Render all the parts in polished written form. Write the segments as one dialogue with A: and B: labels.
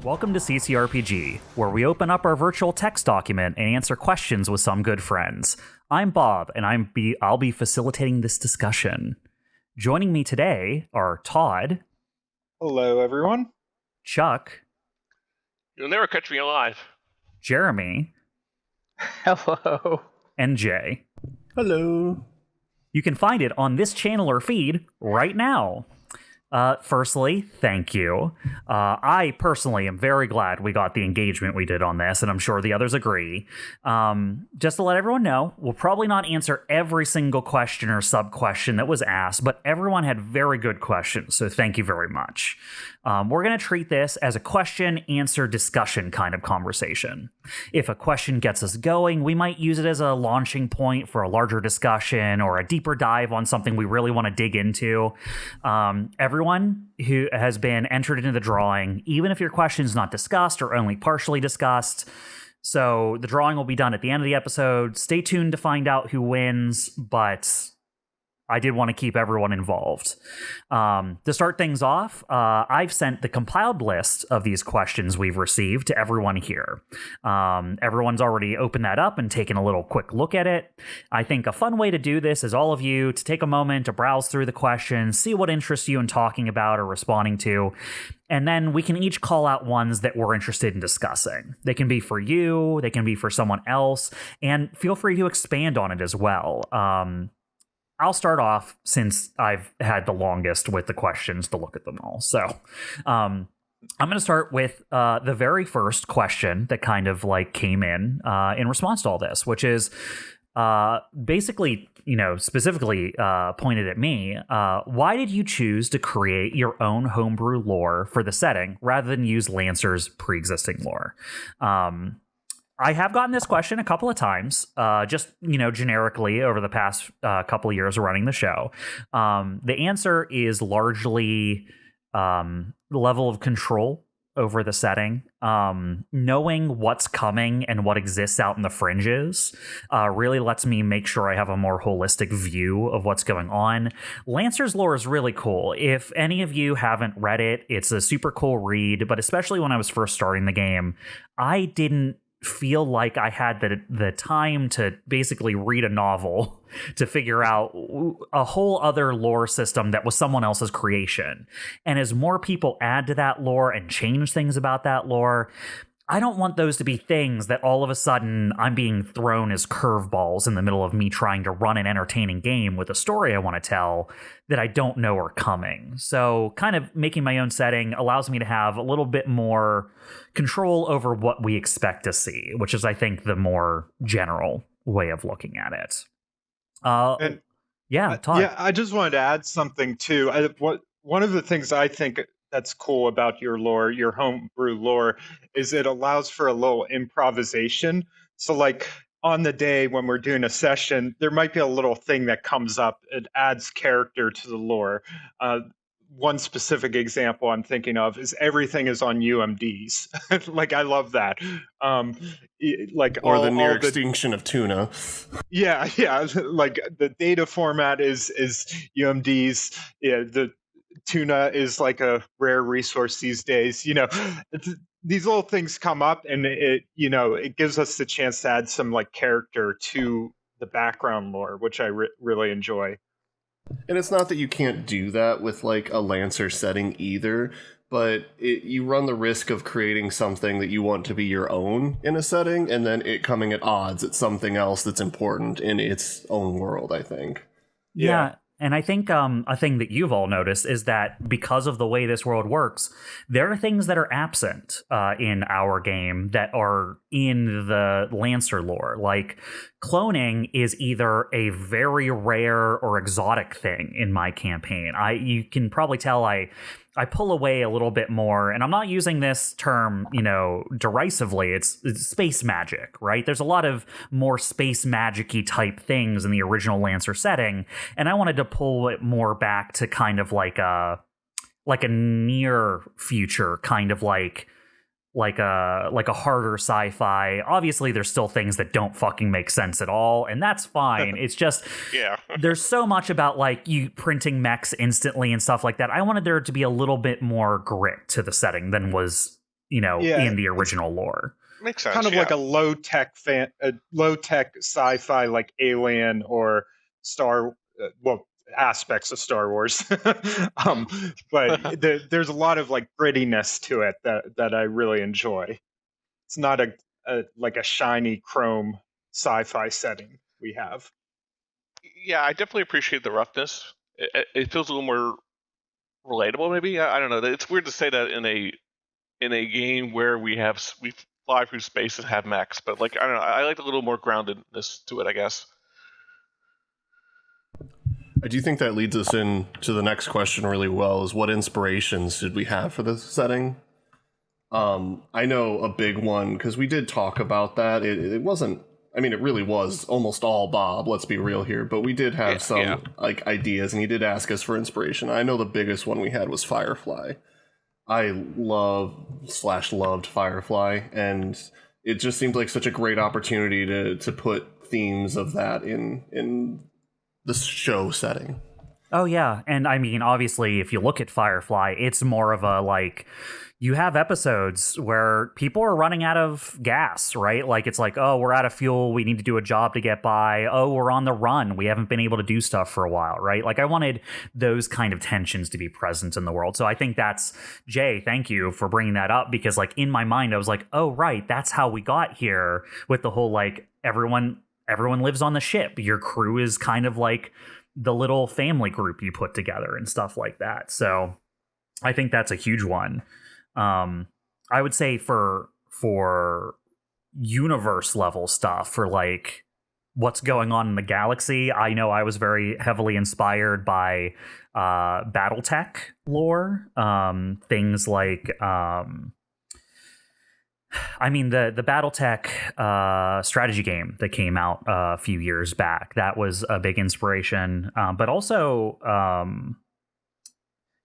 A: Welcome to CCRPG, where we open up our virtual text document and answer questions with some good friends. I'm Bob, and I'll be facilitating this discussion. Joining me today are Todd.
B: Hello, everyone.
A: Chuck.
C: You'll never catch me alive.
A: Jeremy.
B: Hello.
A: And Jay.
D: Hello.
A: You can find it on this channel or feed right now. Firstly, thank you. I personally am very glad we got the engagement we did on this, and I'm sure the others agree. Just to let everyone know, we'll probably not answer every single question or sub-question that was asked, but everyone had very good questions, so thank you very much. We're going to treat this as a question-answer discussion kind of conversation. If a question gets us going, we might use it as a launching point for a larger discussion or a deeper dive on something we really want to dig into. Everyone who has been entered into the drawing, even if your question is not discussed or only partially discussed. So the drawing will be done at the end of the episode. Stay tuned to find out who wins, but I did want to keep everyone involved. To start things off, I've sent the compiled list of these questions we've received to everyone here. Everyone's already opened that up and taken a little quick look at it. I think a fun way to do this is all of you to take a moment to browse through the questions, see what interests you in talking about or responding to, and then we can each call out ones that we're interested in discussing. They can be for you, they can be for someone else, and feel free to expand on it as well. I'll start off since I've had the longest with the questions to look at them all. So I'm going to start with the very first question that kind of like came in response to all this, which is basically, specifically pointed at me. Why did you choose to create your own homebrew lore for the setting rather than use Lancer's pre-existing lore? I have gotten this question a couple of times, just, generically over the past couple of years running the show. The answer is largely the level of control over the setting. Knowing what's coming and what exists out in the fringes really lets me make sure I have a more holistic view of what's going on. Lancer's lore is really cool. If any of you haven't read it, it's a super cool read, but especially when I was first starting the game, I didn't feel like I had the time to basically read a novel to figure out a whole other lore system that was someone else's creation. And as more people add to that lore and change things about that lore, I don't want those to be things that all of a sudden I'm being thrown as curveballs in the middle of me trying to run an entertaining game with a story I want to tell that I don't know are coming. So kind of making my own setting allows me to have a little bit more control over what we expect to see, which is, I think, the more general way of looking at it. Todd.
B: Yeah, I just wanted to add something too. One of the things I think that's cool about your lore, your homebrew lore, is it allows for a little improvisation. So like on the day when we're doing a session, there might be a little thing that comes up. It adds character to the lore. One specific example I'm thinking of is everything is on UMDs. Like, I love that.
D: Or the near extinction of tuna.
B: Yeah. Like the data format is UMDs. Yeah, the tuna is like a rare resource these days. These little things come up, and it gives us the chance to add some like character to the background lore, which I really enjoy.
D: And it's not that you can't do that with like a Lancer setting either, but you run the risk of creating something that you want to be your own in a setting, and then it coming at odds at something else that's important in its own world, I think.
A: Yeah. And I think a thing that you've all noticed is that because of the way this world works, there are things that are absent in our game that are in the Lancer lore. Like cloning is either a very rare or exotic thing in my campaign. You can probably tell I pull away a little bit more, and I'm not using this term, derisively. It's space magic, right? There's a lot of more space magic-y type things in the original Lancer setting, and I wanted to pull it more back to kind of like a near future, kind of like a harder sci-fi. Obviously, there's still things that don't fucking make sense at all, and that's fine. It's just there's so much about like you printing mechs instantly and stuff like that. I wanted there to be a little bit more grit to the setting than was in the original lore.
C: Makes sense.
B: Kind of like a low tech sci-fi like Alien or aspects of Star Wars. But there's a lot of like grittiness to it that I really enjoy. It's not like a shiny chrome sci-fi setting we have.
C: Yeah, I definitely appreciate the roughness. It feels a little more relatable, maybe. I don't know. It's weird to say that in a game where we fly through space and have mechs, but like I don't know. I like a little more groundedness to it, I guess.
D: I do think that leads us into the next question really well, is what inspirations did we have for this setting? I know a big one, because we did talk about that. It wasn't, I mean, it really was almost all Bob, let's be real here, but we did have some like ideas, and he did ask us for inspiration. I know the biggest one we had was Firefly. I loved Firefly, and it just seemed like such a great opportunity to put themes of that in the show setting.
A: Oh yeah, and I mean, obviously, if you look at Firefly, it's more of a like, you have episodes where people are running out of gas, right? Like, it's like, oh, we're out of fuel, we need to do a job to get by. Oh, we're on the run, we haven't been able to do stuff for a while, right? Like, I wanted those kind of tensions to be present in the world. So I think that's, Jay, thank you for bringing that up, because like in my mind, I was like, oh, right, that's how we got here with the whole like, everyone lives on the ship. Your crew is kind of like the little family group you put together and stuff like that. So I think that's a huge one. I would say for universe level stuff, for like what's going on in the galaxy, I know I was very heavily inspired by BattleTech lore. Things like I mean, the BattleTech strategy game that came out a few years back, that was a big inspiration. But also, a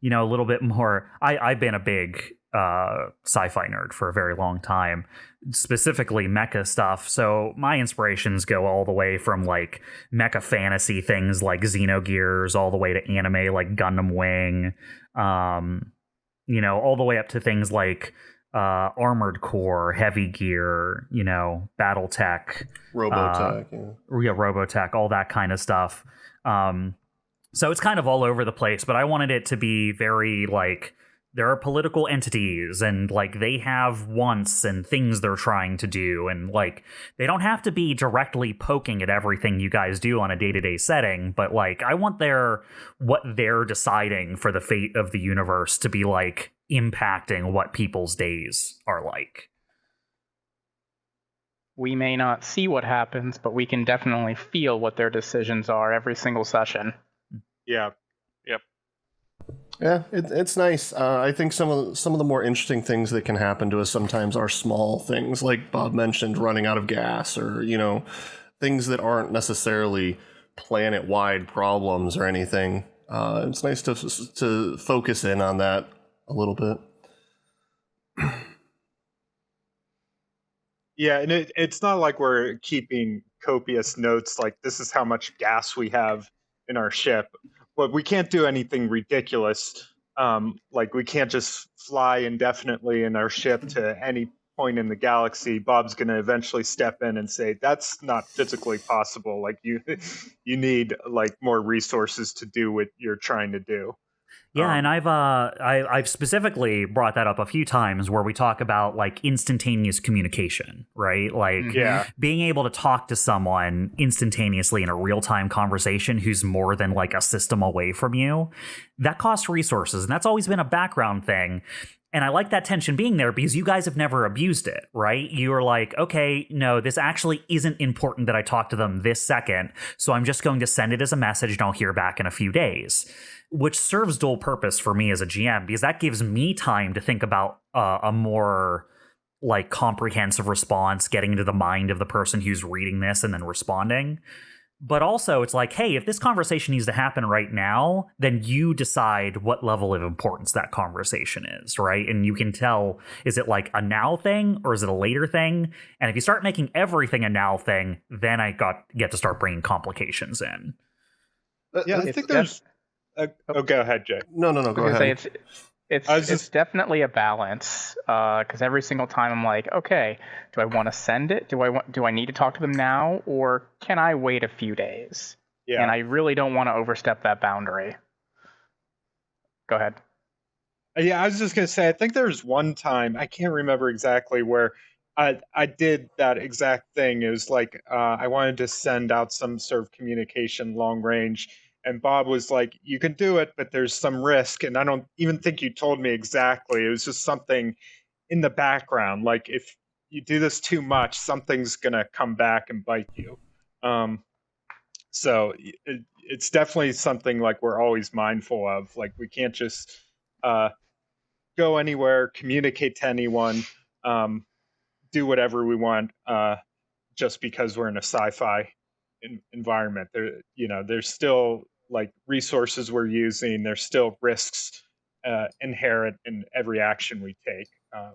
A: little bit more, I've been a big sci-fi nerd for a very long time, specifically mecha stuff. So my inspirations go all the way from like mecha fantasy things like Xenogears, all the way to anime like Gundam Wing, all the way up to things like Armored Core, Heavy Gear, BattleTech,
D: Robotech,
A: Robotech, all that kind of stuff. So it's kind of all over the place, but I wanted it to be very like, there are political entities and like they have wants and things they're trying to do, and like they don't have to be directly poking at everything you guys do on a day-to-day setting, but like I want what they're deciding for the fate of the universe to be like impacting what people's days are like.
E: We may not see what happens, but we can definitely feel what their decisions are every single session.
B: Yeah.
D: Yeah, it's nice. I think some of the more interesting things that can happen to us sometimes are small things, like Bob mentioned, running out of gas, or things that aren't necessarily planet-wide problems or anything. It's nice to focus in on that a little bit.
B: Yeah, and it's not like we're keeping copious notes like this is how much gas we have in our ship. But we can't do anything ridiculous. Like we can't just fly indefinitely in our ship to any point in the galaxy. Bob's going to eventually step in and say that's not physically possible. Like you need like more resources to do what you're trying to do.
A: Yeah, and I've specifically brought that up a few times where we talk about like instantaneous communication, right? Like being able to talk to someone instantaneously in a real-time conversation who's more than like a system away from you, that costs resources, and that's always been a background thing. And I like that tension being there because you guys have never abused it, right? You're like, okay, no, this actually isn't important that I talk to them this second, so I'm just going to send it as a message and I'll hear back in a few days, which serves dual purpose for me as a GM because that gives me time to think about a more like comprehensive response, getting into the mind of the person who's reading this and then responding. But also, it's like, hey, if this conversation needs to happen right now, then you decide what level of importance that conversation is, right? And you can tell, is it like a now thing or is it a later thing? And if you start making everything a now thing, then I get to start bringing complications in.
B: Yeah, I think there's... go ahead, Jay.
D: No, go ahead.
E: It's definitely a balance, because every single time I'm like, okay, do I want to send it? Do I need to talk to them now, or can I wait a few days?
B: Yeah.
E: And I really don't want to overstep that boundary. Go ahead.
B: Yeah, I was just going to say, I think there was one time, I can't remember exactly, where I did that exact thing. It was like I wanted to send out some sort of communication long range, and Bob was like, you can do it, but there's some risk. And I don't even think you told me exactly. It was just something in the background. Like, if you do this too much, something's going to come back and bite you. So it's definitely something like we're always mindful of. Like, we can't just go anywhere, communicate to anyone, do whatever we want just because we're in a sci-fi environment. There's still like resources we're using. There's still risks inherent in every action we take,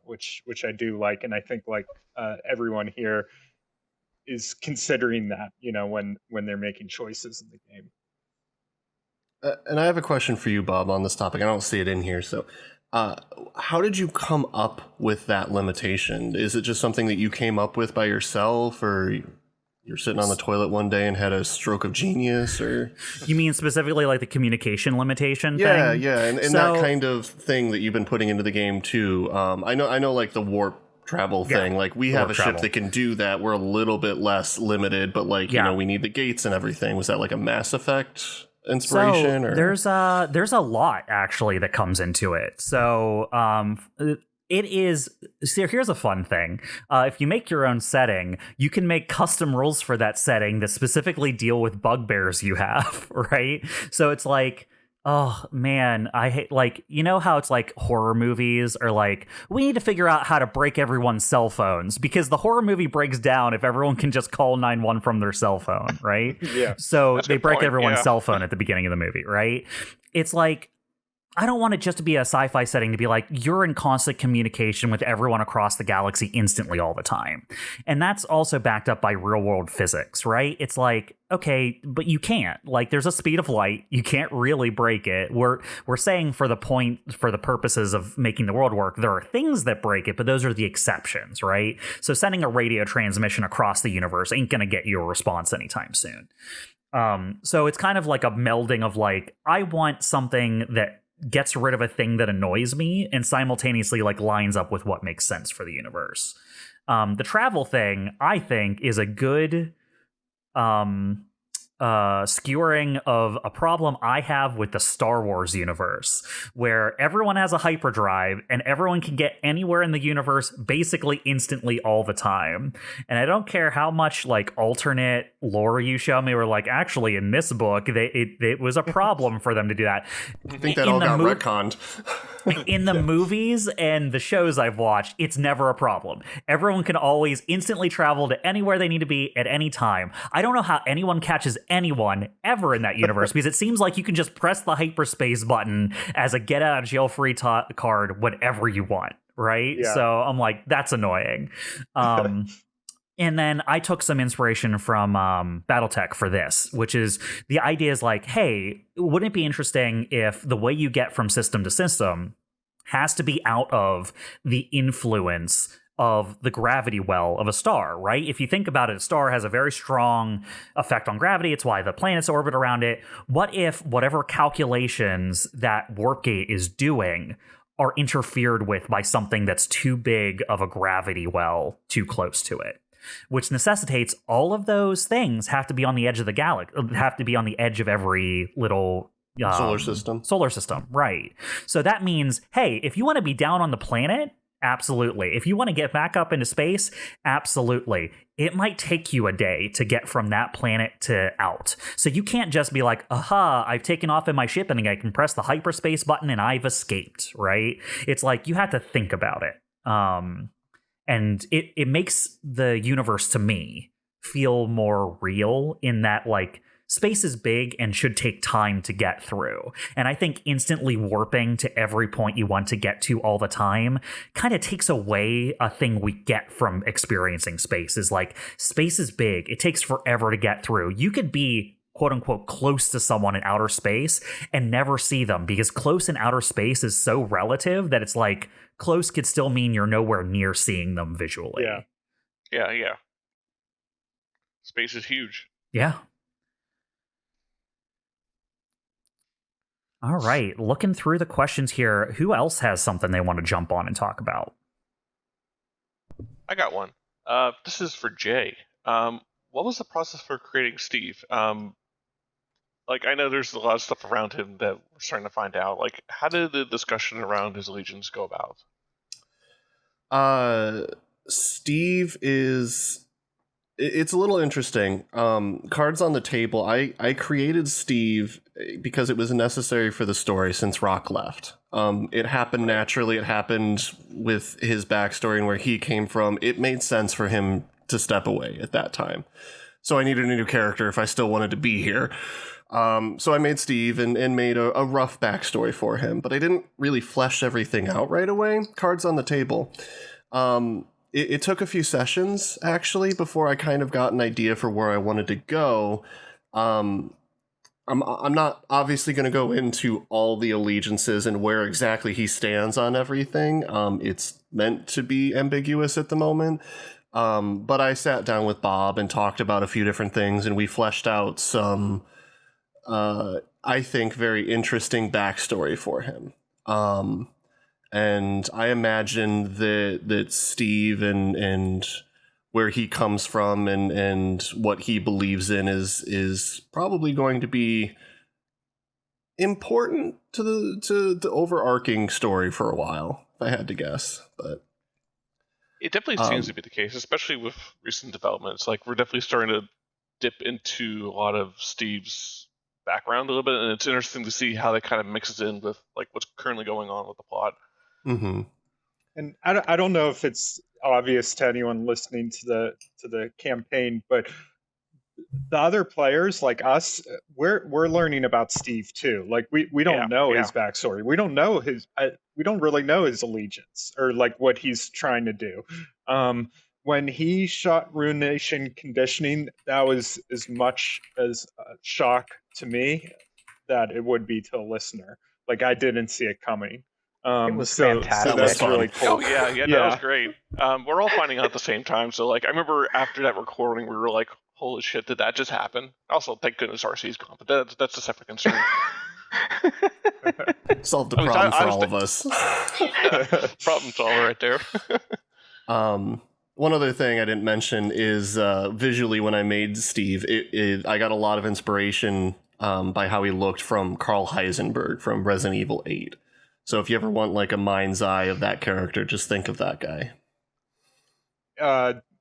B: which I do like, and I think like everyone here is considering that, when they're making choices in the game.
D: And I have a question for you, Bob, on this topic. I don't see it in here, so how did you come up with that limitation? Is it just something that you came up with by yourself, or you're sitting on the toilet one day and had a stroke of genius, or?
A: You mean specifically like the communication limitation thing?
D: Yeah, and that kind of thing that you've been putting into the game too. I know like the warp travel thing. Like, we have a ship that can do that. We're a little bit less limited, but like, we need the gates and everything. Was that like a Mass Effect inspiration?
A: So
D: or?
A: There's a lot actually that comes into it. So it is. So here's a fun thing. If you make your own setting, you can make custom rules for that setting that specifically deal with bugbears you have, right? So it's like, oh man, I hate, like, how it's like horror movies are like, we need to figure out how to break everyone's cell phones because the horror movie breaks down if everyone can just call 911 from their cell phone, right?
B: Yeah.
A: So they break everyone's cell phone at the beginning of the movie, right? It's like, I don't want it just to be a sci-fi setting to be like, you're in constant communication with everyone across the galaxy instantly all the time. And that's also backed up by real world physics, right? It's like, okay, but you can't. Like, there's a speed of light. You can't really break it. We're saying for the purposes of making the world work, there are things that break it, but those are the exceptions, right? So sending a radio transmission across the universe ain't going to get you a response anytime soon. So it's kind of like a melding of like, I want something that gets rid of a thing that annoys me and simultaneously like lines up with what makes sense for the universe. The travel thing, I think, is a good skewering of a problem I have with the Star Wars universe, where everyone has a hyperdrive and everyone can get anywhere in the universe basically instantly all the time. And I don't care how much like alternate lore you show me, or like, actually in this book it was a problem for them to do that.
D: I think that all got retconned.
A: In the movies and the shows I've watched, it's never a problem. Everyone can always instantly travel to anywhere they need to be at any time. I don't know how anyone catches anyone ever in that universe, because it seems like you can just press the hyperspace button as a get out of jail free card whenever you want, right?
B: Yeah.
A: So I'm like, that's annoying. And then I took some inspiration from Battletech for this, which is the idea is like, hey, wouldn't it be interesting if the way you get from system to system has to be out of the influence of the gravity well of a star, right? If you think about it, a star has a very strong effect on gravity. It's why the planets orbit around it. What if whatever calculations that warp gate is doing are interfered with by something that's too big of a gravity well too close to it? Which necessitates all of those things have to be on the edge of the galaxy, have to be on the edge of every little
D: solar system,
A: right? So that means, hey, if you want to be down on the planet, absolutely. If you want to get back up into space, absolutely. It might take you a day to get from that planet to out. So you can't just be like, aha, I've taken off in my ship and I can press the hyperspace button and I've escaped, right? It's like you have to think about it. And it makes the universe, to me, feel more real in that, like, space is big and should take time to get through. And I think instantly warping to every point you want to get to all the time kind of takes away a thing we get from experiencing space. Is like, space is big. It takes forever to get through. You could be quote unquote close to someone in outer space and never see them, because close in outer space is so relative that it's like close could still mean you're nowhere near seeing them visually.
C: Yeah. Space is huge.
A: Yeah. All right. Looking through the questions here, who else has something they want to jump on and talk about?
C: I got one. This is for Jay. What was the process for creating Steve? Like, I know there's a lot of stuff around him that we're starting to find out. Like, how did the discussion around his allegiance go about?
D: Steve is... It's a little interesting. Cards on the table. I created Steve because it was necessary for the story since Rock left. It happened naturally. It happened with his backstory and where he came from. It made sense for him to step away at that time. So I needed a new character if I still wanted to be here. So I made Steve and made a rough backstory for him, but I didn't really flesh everything out right away. Cards on the table. It took a few sessions, actually, before I kind of got an idea for where I wanted to go. I'm not obviously going to go into all the allegiances and where exactly he stands on everything. It's meant to be ambiguous at the moment. But I sat down with Bob and talked about a few different things, and we fleshed out some, I think, very interesting backstory for him. And I imagine that Steve and where he comes from and what he believes in is probably going to be important to the overarching story for a while, if I had to guess. But
C: it definitely seems to be the case, especially with recent developments. Like, we're definitely starting to dip into a lot of Steve's background a little bit, and it's interesting to see how that kind of mixes in with like what's currently going on with the plot.
D: Mm-hmm.
B: And I don't know if it's obvious to anyone listening to the campaign, but the other players like us, we're learning about Steve too. Like we don't know his backstory. We don't know we don't really know his allegiance or like what he's trying to do. When he shot Ruination Conditioning, that was as much as a shock to me that it would be to a listener. Like, I didn't see it coming.
E: It was fantastic.
B: So that's really cool.
C: Oh yeah, that was great. We're all finding out at the same time. So like, I remember after that recording, we were like, "Holy shit, did that just happen?" Also, thank goodness RC's gone, but that's a separate concern.
D: Solved a problem for all of us.
C: Problem solver right there.
D: One other thing I didn't mention is visually when I made Steve, I got a lot of inspiration by how he looked from Carl Heisenberg from Resident Evil 8. So if you ever want like a mind's eye of that character, just think of that guy.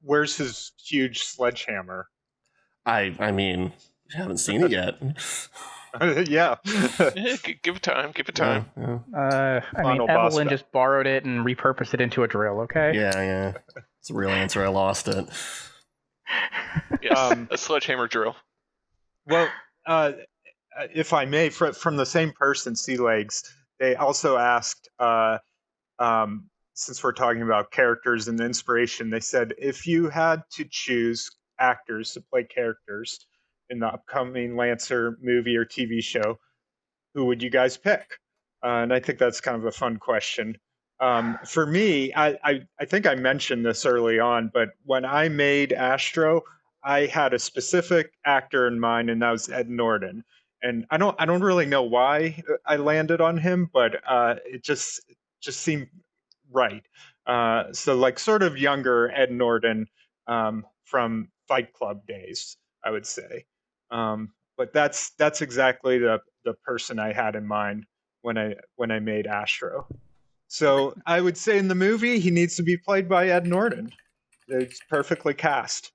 B: Where's his huge sledgehammer?
D: I mean, you haven't seen it yet.
B: Yeah.
C: Give it time.
D: Yeah.
E: I mean, Evelene just borrowed it and repurposed it into a drill, okay?
D: Yeah. It's a real answer. I lost it.
C: Yes, a sledgehammer drill.
B: Well, if I may, from the same person, Sea Legs, they also asked, since we're talking about characters and inspiration, they said, if you had to choose actors to play characters in the upcoming Lancer movie or TV show, who would you guys pick? And I think that's kind of a fun question. For me, I think I mentioned this early on, but when I made Astro, I had a specific actor in mind, and that was Ed Norton. And I don't really know why I landed on him, but it just seemed right. So like sort of younger Ed Norton from Fight Club days, I would say. But that's exactly the person I had in mind when I made Astro. So I would say in the movie he needs to be played by Ed Norton. It's perfectly cast.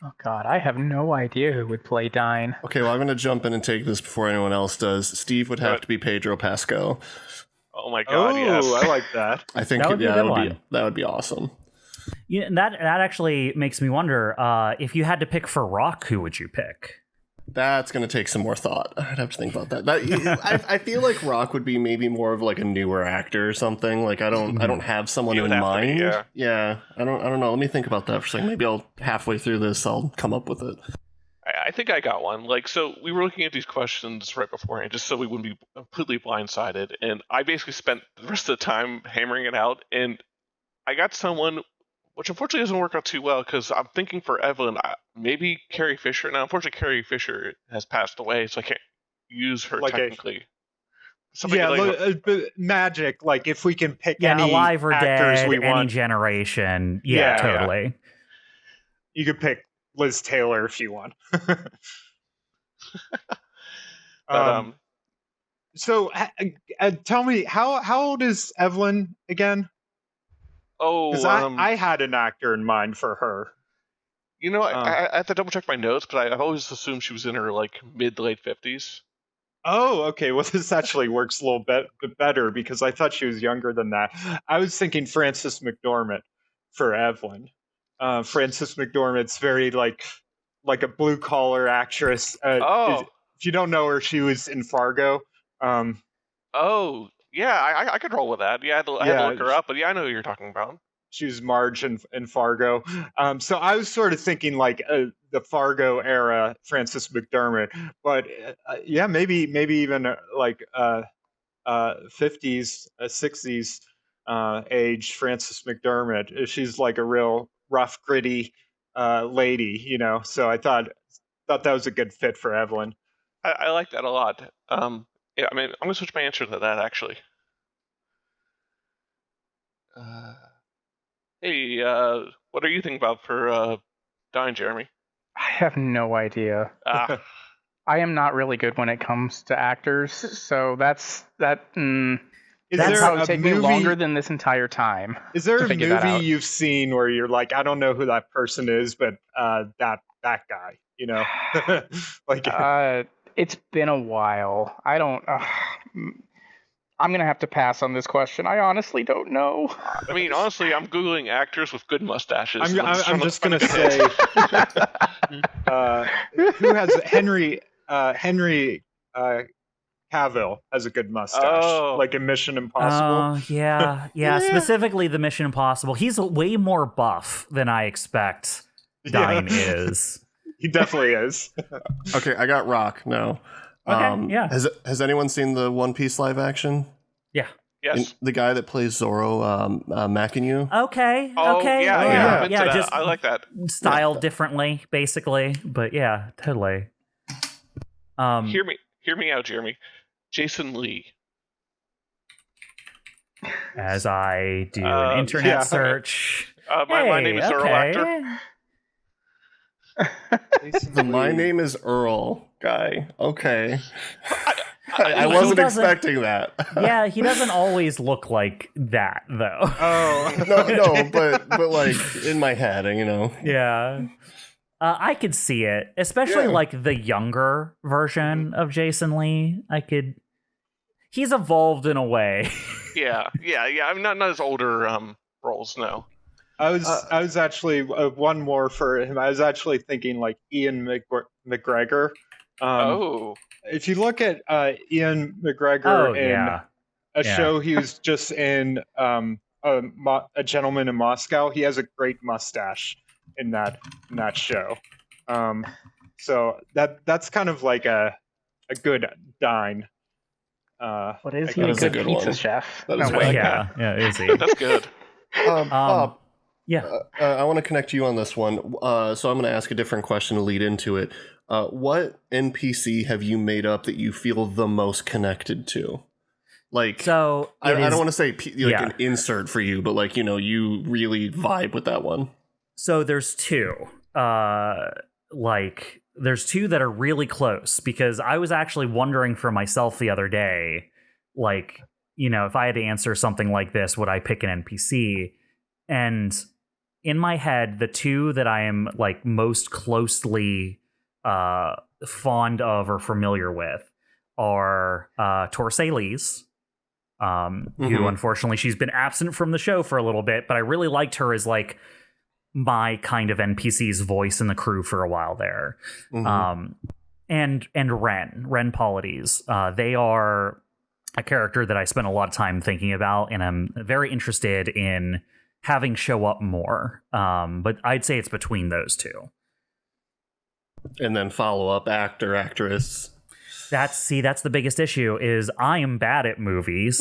E: Oh god, I have no idea who would play Dyne.
D: Okay, well I'm going to jump in and take this before anyone else does. Steve would have to be Pedro Pascal.
C: Oh my god, yes.
B: I like that.
D: I think that would be awesome.
A: Yeah, that actually makes me wonder, if you had to pick for Rock, who would you pick?
D: That's going to take some more thought. I'd have to think about that. I feel like Rock would be maybe more of like a newer actor or something. Like I don't have someone in mind. Yeah. I don't know. Let me think about that for a second. Maybe halfway through this I'll come up with it.
C: I think I got one. Like, so we were looking at these questions right beforehand, just so we wouldn't be completely blindsided. And I basically spent the rest of the time hammering it out, and I got someone, which unfortunately doesn't work out too well, because I'm thinking for Evelene, maybe Carrie Fisher. Now, unfortunately, Carrie Fisher has passed away, so I can't use her
B: Like
C: technically.
B: But magic. Like if we can pick
A: Yeah,
B: any
A: alive or
B: actors
A: dead,
B: we
A: any
B: want,
A: generation. Yeah,
B: Yeah.
A: totally.
B: you could pick Liz Taylor if you want.
C: But
B: So tell me, how old is Evelene again? Because I had an actor in mind for her.
C: you know, I have to double check my notes, but I've always assumed she was in her like mid to late 50s.
B: Oh, okay. Well, this actually works a little bit better because I thought she was younger than that. I was thinking Frances McDormand for Evelyn. Frances McDormand's very like a blue collar actress. If you don't know her, she was in Fargo.
C: Oh, yeah, I could roll with that. Yeah, I had to look her up, but yeah, I know who you're talking about.
B: She was Marge in Fargo. So I was sort of thinking like the Fargo era Frances McDormand, but yeah, maybe even like 50s, 60s age Frances McDormand. She's like a real rough, gritty lady, you know. So I thought that was a good fit for Evelene.
C: I like that a lot. Yeah, I mean, I'm gonna switch my answer to that actually. Hey, what are you thinking about for Dyne, Jeremy?
E: I have no idea.
C: Ah,
E: I am not really good when it comes to actors, so that's
B: Is
E: that's
B: there
E: how it
B: a
E: take me
B: movie-
E: longer than this entire time.
B: Is there
E: to
B: a
E: figure that
B: movie
E: out.
B: you've seen where you're like, I don't know who that person is, but that guy, you know, like
E: It's been a while. I don't. I'm gonna have to pass on this question. I honestly don't know.
C: I mean, honestly, I'm googling actors with good mustaches.
B: I'm just gonna say, who has Henry Cavill has a good mustache, like in Mission Impossible.
A: Yeah. Specifically, the Mission Impossible. He's way more buff than I expect. Dyne is.
B: He definitely is.
D: Okay, I got Rock now.
A: Okay, yeah.
D: Has anyone seen the One Piece live action?
A: Yeah.
C: Yes.
D: The guy that plays Zoro, Makinyu.
A: Okay.
C: Oh,
A: okay.
C: yeah. I'm into that.
A: Just
C: I like that.
A: styled differently, basically. But yeah, totally.
C: Hear me out, Jeremy. Jason Lee.
A: As I do an internet search.
C: My name is Earl Actor.
D: The My Name is Earl guy. Okay. I wasn't expecting that.
A: Yeah, he doesn't always look like that, though.
B: Oh
D: no, but like in my head, you know.
A: Yeah. I could see it, especially like the younger version of Jason Lee. He's evolved in a way.
C: Yeah. I'm not his older roles, no.
B: I was actually one more for him. I was actually thinking like Ian McGregor. If you look at Ian McGregor in a show he was just in, A Gentleman in Moscow, he has a great mustache in that show. So that's kind of like a good Dyne.
E: What is he? A good pizza chef?
D: That is
A: is he?
C: That's good.
D: Bob,
A: yeah.
D: I want to connect you on this one. So I'm going to ask a different question to lead into it. What NPC have you made up that you feel the most connected to? Like, so I don't want to say an insert for you, but like, you know, you really vibe with that one.
A: So there's two. There's two that are really close because I was actually wondering for myself the other day, like, you know, if I had to answer something like this, would I pick an NPC? And in my head, the two that I am like most closely fond of or familiar with are Torse who unfortunately she's been absent from the show for a little bit, but I really liked her as like my kind of NPC's voice in the crew for a while there. And Ren Polides. They are a character that I spent a lot of time thinking about, and I'm very interested in having show up more. But I'd say it's between those two.
D: And then follow up actor, actress.
A: That's the biggest issue is I am bad at movies.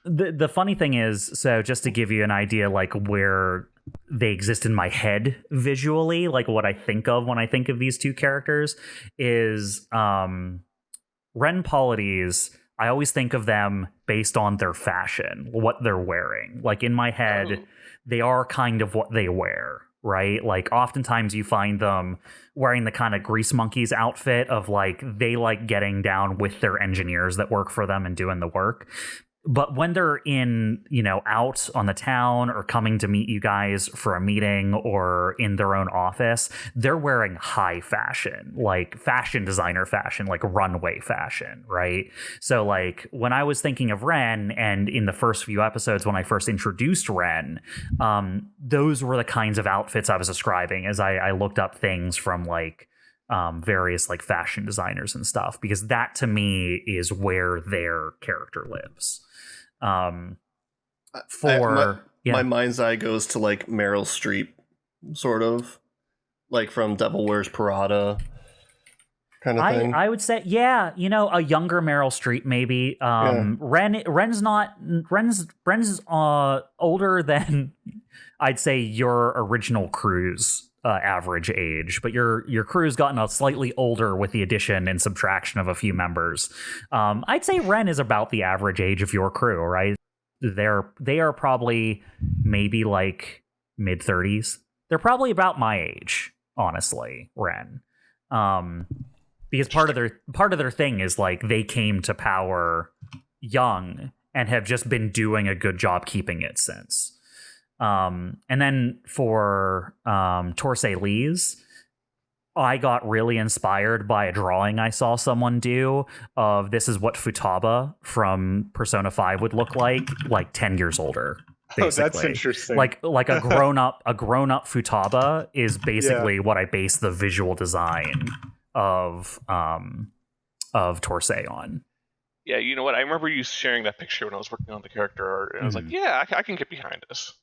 A: The funny thing is, so just to give you an idea, like where they exist in my head visually, like what I think of when I think of these two characters is Ren Polides. I always think of them based on their fashion, what they're wearing. Like in my head, they are kind of what they wear. Right? Like oftentimes you find them wearing the kind of Grease Monkeys outfit of like they like getting down with their engineers that work for them and doing the work. But when they're in, out on the town or coming to meet you guys for a meeting or in their own office, they're wearing high fashion, like fashion designer fashion, like runway fashion, right? So like when I was thinking of Ren and in the first few episodes when I first introduced Ren, those were the kinds of outfits I was describing as I looked up things from like various like fashion designers and stuff, because that to me is where their character lives. My
D: mind's eye goes to like Meryl Streep, sort of like from Devil Wears Prada kind of thing.
A: I would say, yeah, a younger Meryl Streep maybe. Ren's older than I'd say your original crew's average age, but your crew's gotten a slightly older with the addition and subtraction of a few members. I'd say Ren is about the average age of your crew, right? They are probably maybe like mid-30s. They're probably about my age, honestly, Ren. Because part of their thing is like they came to power young and have just been doing a good job keeping it since. And then for Torsay Lee's, I got really inspired by a drawing I saw someone do of this is what Futaba from Persona 5 would look like 10 years older. Basically.
B: Oh, that's interesting.
A: Like a grown up Futaba is basically what I base the visual design of Torsay on.
C: Yeah, you know what? I remember you sharing that picture when I was working on the character art, and I was like, yeah, I can get behind this.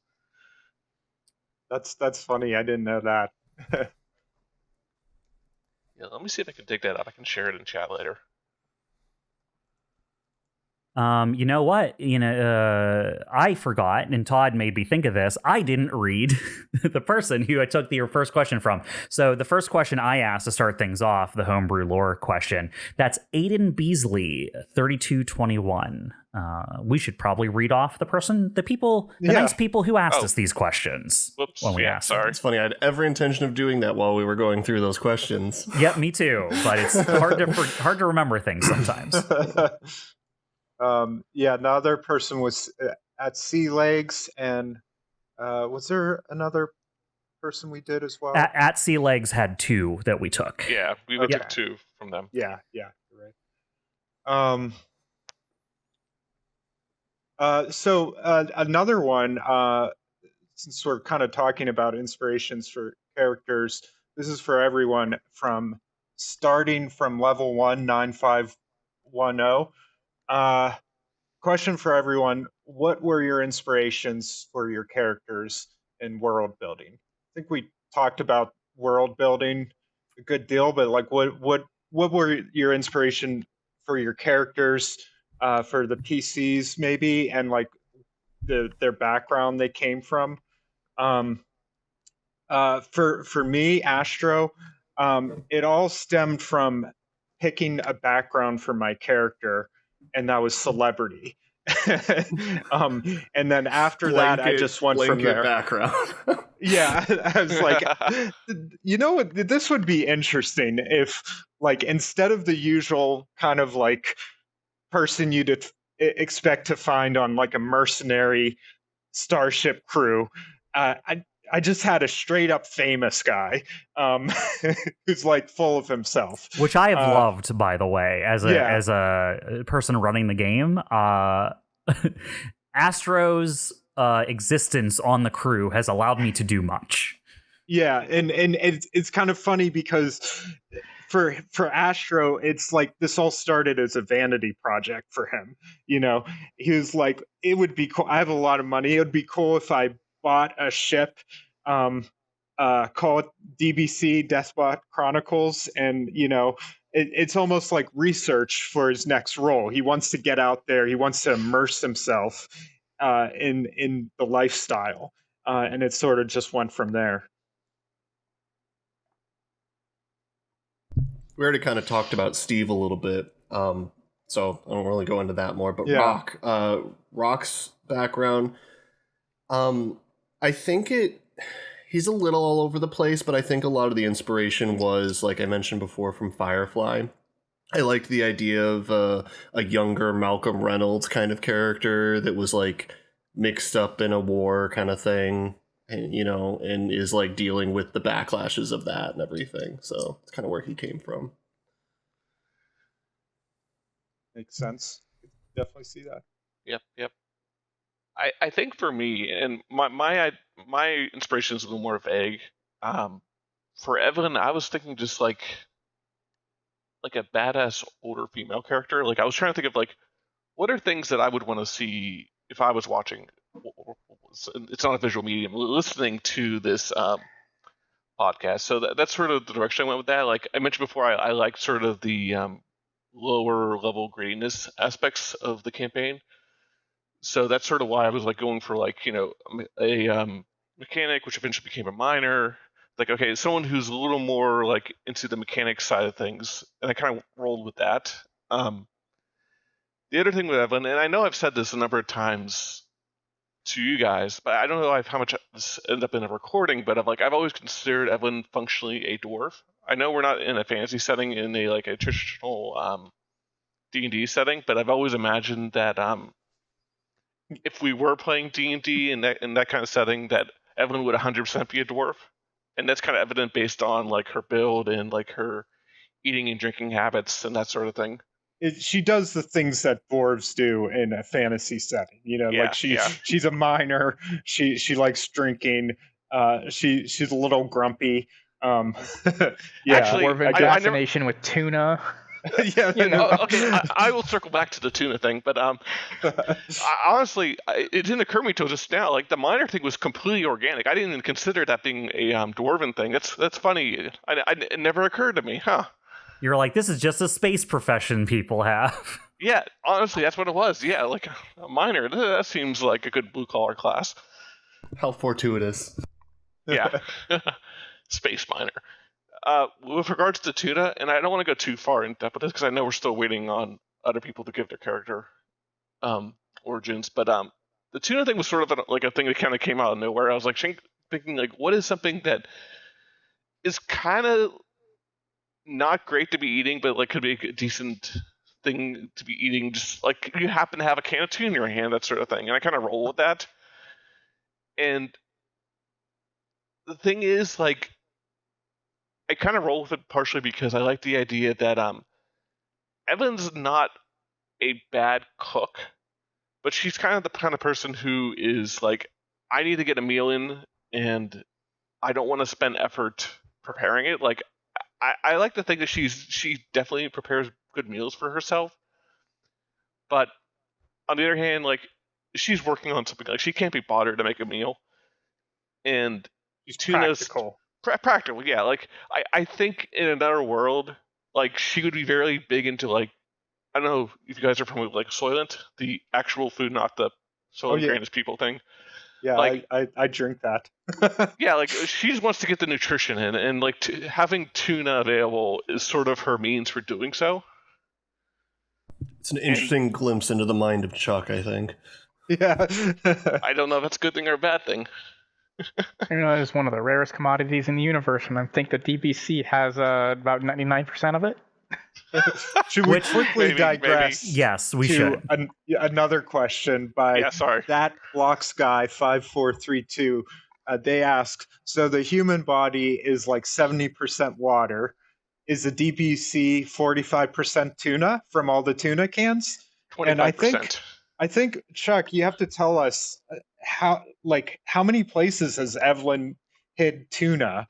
B: That's funny. I didn't know that.
C: Yeah, let me see if I can dig that up. I can share it in chat later.
A: You know what? I forgot, and Todd made me think of this. I didn't read the person who I took your first question from. So the first question I asked to start things off, the homebrew lore question, that's Aiden Beasley, 3221. We should probably read off the nice people who asked us these questions.
C: Whoops,
A: when we asked.
C: Sorry.
D: It's funny. I had every intention of doing that while we were going through those questions.
A: Yep, me too. But it's hard to remember things sometimes.
B: Another person was at Sea Legs, and was there another person we did as well?
A: At Sea Legs had two that we took.
C: Yeah, we took two from them.
B: Yeah, you're right. So another one, since we're kind of talking about inspirations for characters, this is for everyone from starting from level 1, 9510. Question for everyone: what were your inspirations for your characters in world building? I think we talked about world building a good deal, but like, what were your inspiration for your characters, for the PCs maybe, and like their background they came from? For me, Astro, it all stemmed from picking a background for my character, and that was celebrity. And then after that, I just went from there.
D: Background.
B: Yeah, I was like, you know what? This would be interesting if, like, instead of the usual kind of like person you'd expect to find on like a mercenary starship crew, I just had a straight up famous guy who's like full of himself,
A: which I have loved, by the way, as a person running the game. Astro's existence on the crew has allowed me to do much.
B: Yeah, and it's kind of funny because for Astro, it's like this all started as a vanity project for him. You know, he was like, it would be cool. I have a lot of money. It would be cool if I bought a ship call it DBC Deathbot Chronicles, and it's almost like research for his next role. He wants to get out there. He wants to immerse himself in the lifestyle, and it sort of just went from there.
D: We already kind of talked about Steve a little bit, so I don't really go into that more. But
B: Yeah.
D: Rock's background, I think he's a little all over the place, but I think a lot of the inspiration was, like I mentioned before, from Firefly. I liked the idea of a younger Malcolm Reynolds kind of character that was like mixed up in a war kind of thing, and and is like dealing with the backlashes of that and everything. So it's kind of where he came from.
B: Makes sense. Definitely see that.
C: Yep. I think for me, and my inspiration is a little more vague. For Evelene, I was thinking just like a badass older female character. Like I was trying to think of like what are things that I would want to see if I was watching. It's not a visual medium. Listening to this podcast, so that's sort of the direction I went with that. Like I mentioned before, I like sort of the lower level gradiness aspects of the campaign. So that's sort of why I was like going for like a mechanic, which eventually became a miner. Like okay, someone who's a little more like into the mechanic side of things, and I kind of rolled with that. The other thing with Evelene, and I know I've said this a number of times to you guys, but I don't know how much this ended up in a recording. But I've always considered Evelene functionally a dwarf. I know we're not in a fantasy setting, in a traditional D&D setting, but I've always imagined that if we were playing D&D in that kind of setting, that Evelene would 100% be a dwarf, and that's kind of evident based on like her build and like her eating and drinking habits and that sort of thing.
B: She does the things that dwarves do in a fantasy setting. She's a miner. She likes drinking. She's a little grumpy. Yeah,
C: Actually,
E: Dwarven fascination with tuna.
B: Yeah,
C: okay, I will circle back to the tuna thing, but honestly, it didn't occur to me till just now. Like the miner thing was completely organic. I didn't even consider that being a dwarven thing. That's funny. It never occurred to me, huh?
A: You're like, this is just a space profession people have.
C: Yeah, honestly, that's what it was. Yeah, like a miner. That seems like a good blue collar class.
D: How fortuitous.
C: Yeah, space miner. With regards to tuna, and I don't want to go too far in depth with this because I know we're still waiting on other people to give their character origins, but the tuna thing was sort of like a thing that kind of came out of nowhere. I was like thinking like, what is something that is kind of not great to be eating, but like could be a decent thing to be eating, just like you happen to have a can of tuna in your hand, that sort of thing. And I kind of roll with that. And the thing is, like, I kind of roll with it partially because I like the idea that Evelyn's not a bad cook, but she's kind of the kind of person who is like, I need to get a meal in, and I don't want to spend effort preparing it. Like, I like to think that she definitely prepares good meals for herself, but on the other hand, like she's working on something, like she can't be bothered to make a meal, and
B: she's
C: tuna's
B: practical.
C: Practical, yeah. Like I think in another world, like she would be very big into like, I don't know if you guys are familiar with like Soylent, the actual food, not the Soylent Grandest people thing.
B: Yeah,
C: like,
B: I drink that.
C: Yeah, like she just wants to get the nutrition in, and like having tuna available is sort of her means for doing so.
D: It's an interesting glimpse into the mind of Chuck, I think.
B: Yeah.
C: I don't know if that's a good thing or a bad thing.
E: It's one of the rarest commodities in the universe, and I think the DBC has about 99% of it.
B: Should we quickly digress?
C: Maybe.
A: Yes, we should.
B: Another question by that blocks guy 5432. They asked, so the human body is like 70% water. Is the DBC 45% tuna from all the tuna cans?
C: 25%.
B: And I think Chuck, you have to tell us how many places has Evelene hid tuna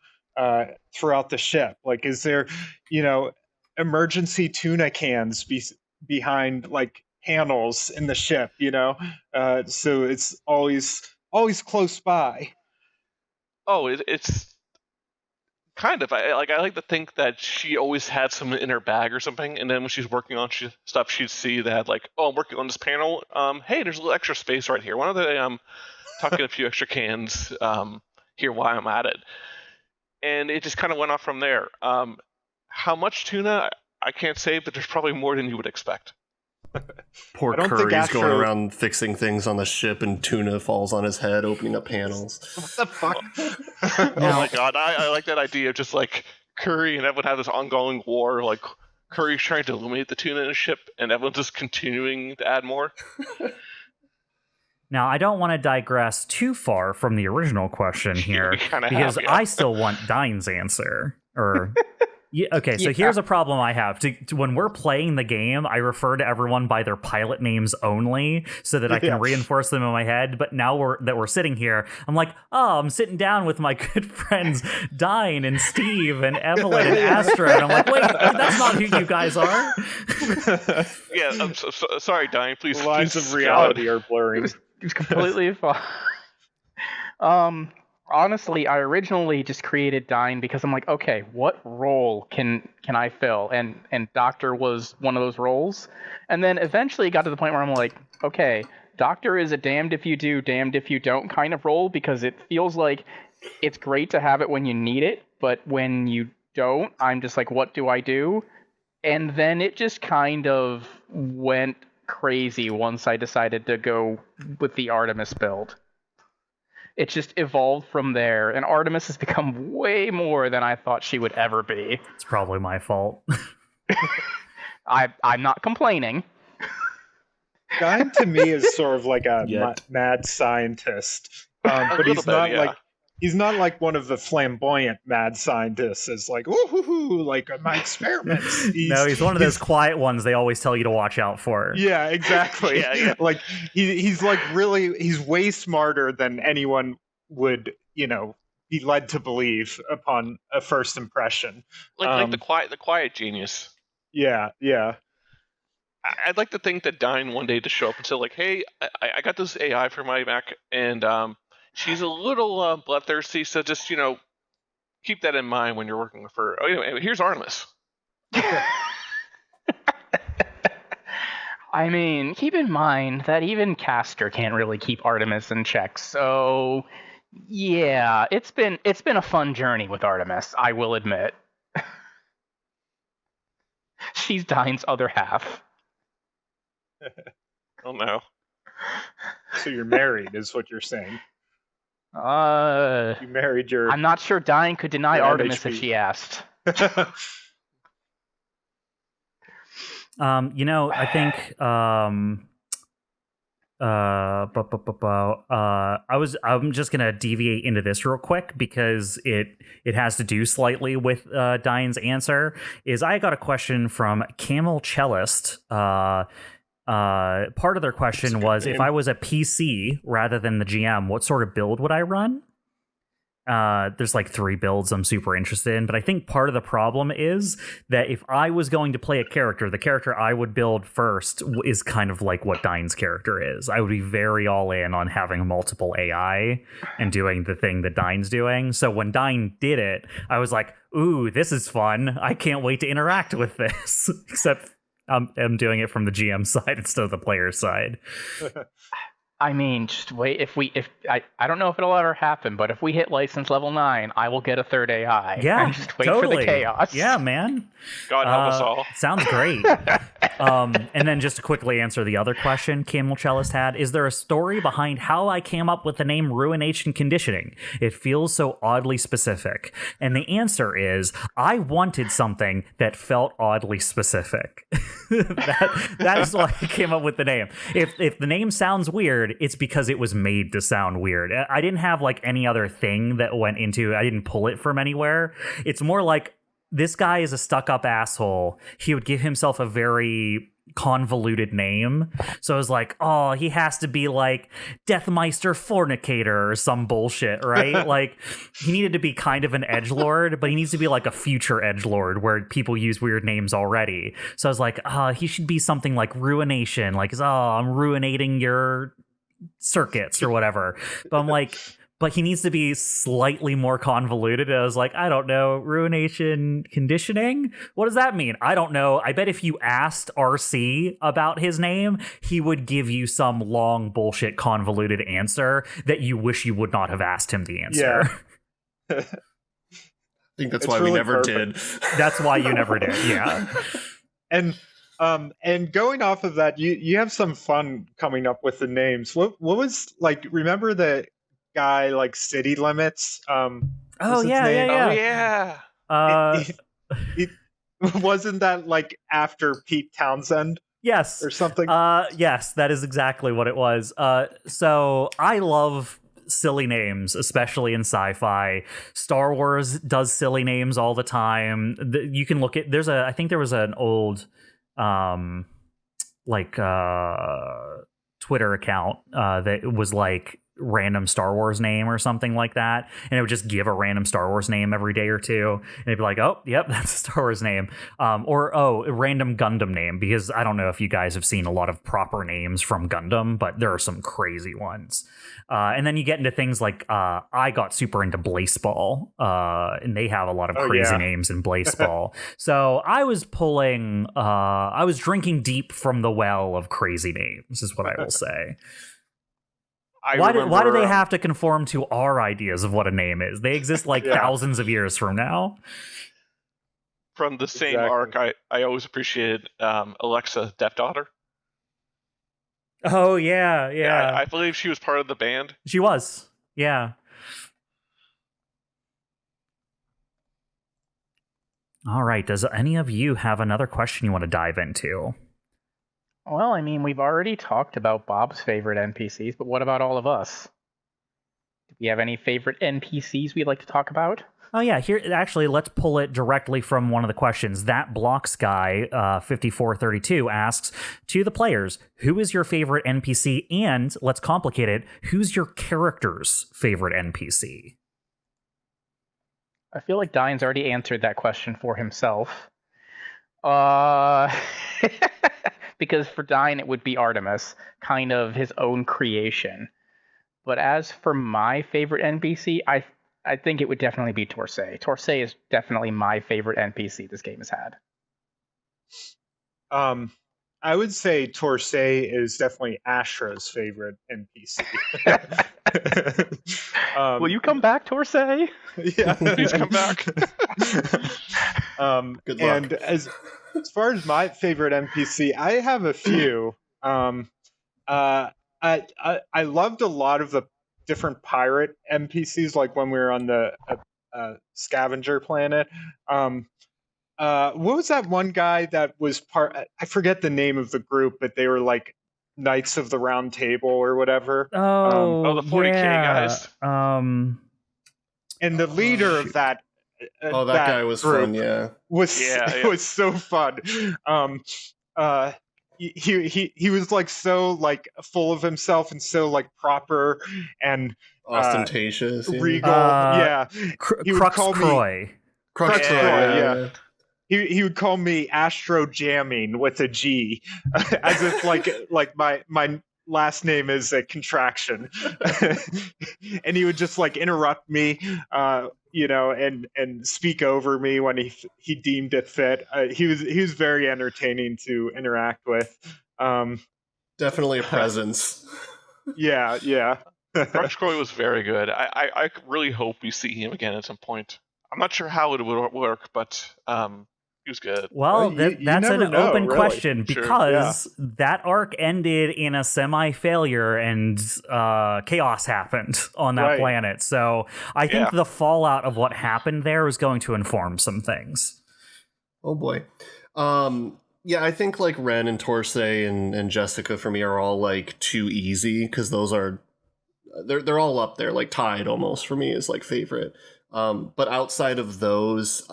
B: throughout the ship? Like, is there, emergency tuna cans behind like panels in the ship, so it's always close by.
C: Oh, it's Kind of. I like to think that she always had something in her bag or something, and then when she's working on stuff, she'd see that like, oh, I'm working on this panel. Hey, there's a little extra space right here. Why don't I tuck in a few extra cans here while I'm at it? And it just kind of went off from there. How much tuna? I can't say, but there's probably more than you would expect.
D: Poor Curry's going around fixing things on the ship, and tuna falls on his head, opening up panels.
B: What the fuck?
C: Oh my god, I like that idea of just like Curry and everyone have this ongoing war. Like Curry's trying to eliminate the tuna in his ship, and everyone's just continuing to add more.
A: Now, I don't want to digress too far from the original question here, because I still want Dyne's answer. Okay, so here's a problem I have. When we're playing the game, I refer to everyone by their pilot names only so that I can reinforce them in my head. But now we're sitting here, I'm like, oh, I'm sitting down with my good friends Dyne and Steve and Evelene and Astro. And I'm like, wait, that's not who you guys are.
C: Yeah, I'm sorry, Dyne. Please.
B: The lines of reality are blurring.
E: It's completely fine. Honestly, I originally just created Dyne because I'm like, okay, what role can I fill? And Doctor was one of those roles. And then eventually it got to the point where I'm like, okay, Doctor is a damned if you do, damned if you don't kind of role, because it feels like it's great to have it when you need it, but when you don't, I'm just like, what do I do? And then it just kind of went crazy once I decided to go with the Artemis build. It just evolved from there, and Artemis has become way more than I thought she would ever be.
A: It's probably my fault.
E: I'm not complaining.
B: Dyne to me is sort of like a mad scientist, but he's not like one of the flamboyant mad scientists. It's like, ooh, like my experiments.
A: He's one of those quiet ones they always tell you to watch out for.
B: Yeah, exactly. Yeah. Like he's like he's way smarter than anyone would, be led to believe upon a first impression.
C: Like the quiet genius.
B: Yeah.
C: I'd like to think that Dyne one day to show up and say like, hey, I got this AI for my Mac, and she's a little bloodthirsty, so just, keep that in mind when you're working with her. Oh, anyway, here's Artemis.
E: I mean, keep in mind that even Castor can't really keep Artemis in check, so yeah, it's been a fun journey with Artemis, I will admit. She's Dyne's other half.
C: Oh no.
B: So you're married, is what you're saying. You married your...
E: I'm not sure Dyne could deny Artemis if she asked.
A: I think I'm just gonna deviate into this real quick because it has to do slightly with Dyne's answer. I got a question from Camel Cellist. Part of their question was, if I was a PC rather than the GM, what sort of build would I run? There's like 3 builds I'm super interested in, but I think part of the problem is that if I was going to play a character, the character I would build first is kind of like what Dyne's character is. I would be very all in on having multiple AI and doing the thing that Dyne's doing. So when Dyne did it, I was like, ooh, this is fun. I can't wait to interact with this. Except I'm doing it from the GM side instead of the player side.
E: I mean, just wait. I don't know if it'll ever happen, but if we hit license level 9, I will get a 3rd AI.
A: Yeah,
E: and just wait for the chaos.
A: Yeah, man.
C: God help us all.
A: Sounds great. And then just to quickly answer the other question Camel Cellist had, is there a story behind how I came up with the name Ruination Conditioning? It feels so oddly specific. And the answer is, I wanted something that felt oddly specific. that is why I came up with the name. If the name sounds weird, it's because it was made to sound weird. I didn't have like any other thing that went into, I didn't pull it from anywhere. It's more like, this guy is a stuck-up asshole. He would give himself a very convoluted name. So I was like, oh, he has to be like Deathmeister Fornicator or some bullshit, right? Like, he needed to be kind of an edgelord, but he needs to be like a future edgelord where people use weird names already. So I was like, he should be something like Ruination. Like, I'm ruinating your circuits or whatever. But I'm like, but he needs to be slightly more convoluted. And I was like, I don't know, ruination conditioning? What does that mean? I don't know. I bet if you asked RC about his name, he would give you some long bullshit convoluted answer that you wish you would not have asked him the answer.
B: Yeah.
D: I think that's
B: It's
D: why
B: really
D: we never
B: perfect.
D: did.
A: That's why you never did, yeah.
B: And going off of that, you have some fun coming up with the names. What was like? Remember the guy like City Limits?
A: Oh,
B: what's his
A: yeah,
B: name?
C: Oh
A: yeah.
C: yeah.
B: It wasn't that like after Pete Townsend
A: Yes.
B: or something?
A: Yes, that is exactly what it was. So I love silly names, especially in sci-fi. Star Wars does silly names all the time. You can look at I think there was an old Twitter account that was like random Star Wars name or something like that, and it would just give a random Star Wars name every day or two, and it'd be like, oh, yep, that's a Star Wars name, or a random Gundam name, because I don't know if you guys have seen a lot of proper names from Gundam, but there are some crazy ones. And then you get into things like I got super into Blaseball, and they have a lot of crazy names in Blaseball. So I was drinking deep from the well of crazy names, is what I will say. Why do they have to conform to our ideas of what a name is? They exist like thousands of years from now.
C: From the same arc, I always appreciated Alexa, Deaf Daughter.
A: Oh, yeah.
C: I believe she was part of the band.
A: She was, yeah. All right, does any of you have another question you want to dive into?
E: Well, I mean, we've already talked about Bob's favorite NPCs, but what about all of us? Do we have any favorite NPCs we'd like to talk about?
A: Oh, yeah. Here, actually, let's pull it directly from one of the questions. That Blocks guy, 5432, asks, to the players, who is your favorite NPC? And, let's complicate it, who's your character's favorite NPC?
E: I feel like Dyne's already answered that question for himself. Because for Dyne, it would be Artemis, kind of his own creation. But as for my favorite NPC, I think it would definitely be Torsay. Torsay is definitely my favorite NPC this game has had.
B: I would say Torsay is definitely Astro's favorite NPC.
E: Will you come back, Torsay?
B: Yeah,
C: please come back.
D: Good luck.
B: And as far as my favorite NPC, I have a few. I loved a lot of the different pirate NPCs, like when we were on the scavenger planet. What was that one guy that was part? I forget the name of the group, but they were like Knights of the Round Table or whatever.
C: The 40K guys.
B: And the leader of that.
D: That guy was fun. Yeah,
B: was so fun. He was like so like full of himself and so like proper and
D: ostentatious,
B: regal. He would
A: Crux
B: call
A: Croy.
B: Crux Croy. Yeah. He would call me Astro Jamin with a G, as if like my last name is a contraction, and he would just like interrupt me, and speak over me when he deemed it fit. He was very entertaining to interact with.
D: Definitely a presence.
B: Yeah.
C: Crux Croy was very good. I really hope we see him again at some point. I'm not sure how it would work, but he was good.
A: Well,
B: you
A: that's an
B: never know,
A: open
B: really.
A: question,
C: Sure,
A: because that arc ended in a semi-failure and chaos happened on that planet. So I think the fallout of what happened there is going to inform some things.
D: Oh boy. I think like Ren and Torsay and Jessica for me are all like too easy, because those are they're all up there, like tied almost for me is like favorite. But outside of those,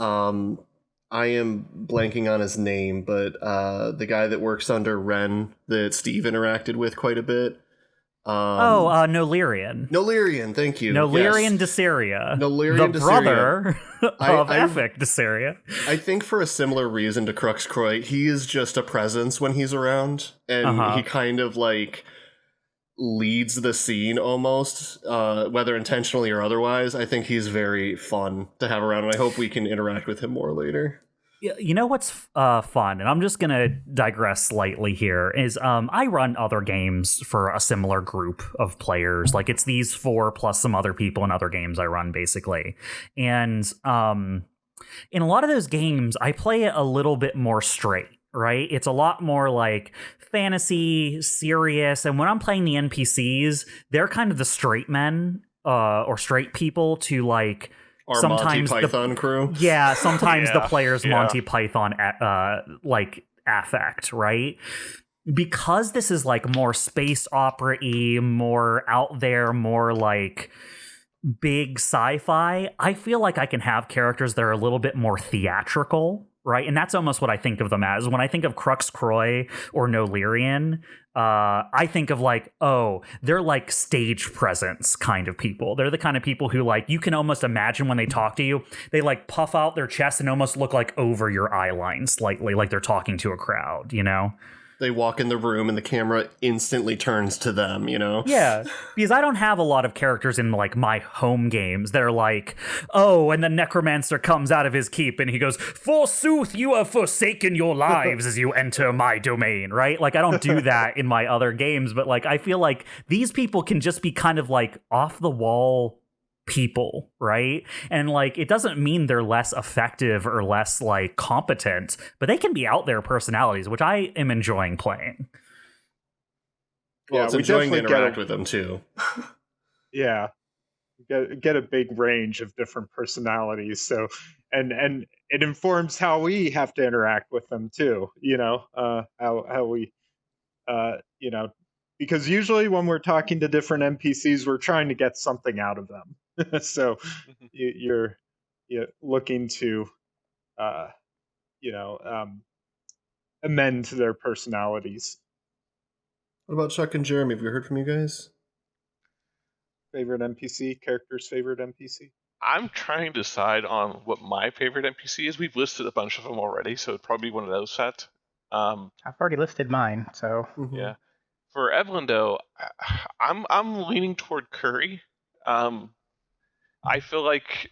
D: I am blanking on his name, but the guy that works under Ren that Steve interacted with quite a bit.
A: Nolarian.
D: Nolarian, thank you.
A: Nolarian Desseria.
D: Nolarian
A: the brother of
D: I
A: Epic Desseria.
D: I think for a similar reason to Crux Croy, he is just a presence when he's around, and he kind of like leads the scene almost, whether intentionally or otherwise. I think he's very fun to have around, and I hope we can interact with him more later.
A: You know what's fun, and I'm just going to digress slightly here, is I run other games for a similar group of players. Like, it's these 4 plus some other people in other games I run, basically. And in a lot of those games, I play it a little bit more straight, right? It's a lot more like fantasy, serious, and when I'm playing the NPCs, they're kind of the straight men or straight people to, like,
D: Our
A: sometimes
D: Monty Python crew.
A: Yeah, sometimes
C: Yeah,
A: the player's
C: yeah.
A: Monty Python like affect, right? Because this is like more space opera-y, more out there, more like big sci-fi, I feel like I can have characters that are a little bit more theatrical, right? And that's almost what I think of them as. When I think of Crux Croy or Nolirian, I think of like, oh, they're like stage presence kind of people. They're the kind of people who, like, you can almost imagine when they talk to you, they like puff out their chest and almost look like over your eye line slightly, like they're talking to a crowd, you know?
D: They walk in the room and the camera instantly turns to them, you know?
A: Yeah, because I don't have a lot of characters in like my home games that are like, oh, and the necromancer comes out of his keep and he goes, forsooth, you have forsaken your lives as you enter my domain, right? Like, I don't do that in my other games, but like, I feel like these people can just be kind of like off the wall people, right? And like, it doesn't mean they're less effective or less like competent, but they can be out there personalities, which I am enjoying playing.
D: Well,
B: Yeah,
D: it's
B: we
D: enjoying to
B: definitely
D: interact with them too.
B: Yeah, get a big range of different personalities. So, and it informs how we have to interact with them too. You know, how we, you know, because usually when we're talking to different NPCs, we're trying to get something out of them. So you're looking to, you know, amend their personalities.
D: What about Chuck and Jeremy? Have you heard from you guys?
B: Favorite NPC, character's favorite NPC?
C: I'm trying to decide on what my favorite NPC is. We've listed a bunch of them already, so it'd probably be one of those sets.
E: I've already listed mine, so
D: Mhm.
C: Yeah. For Evelene, though, I'm leaning toward Curry. I feel like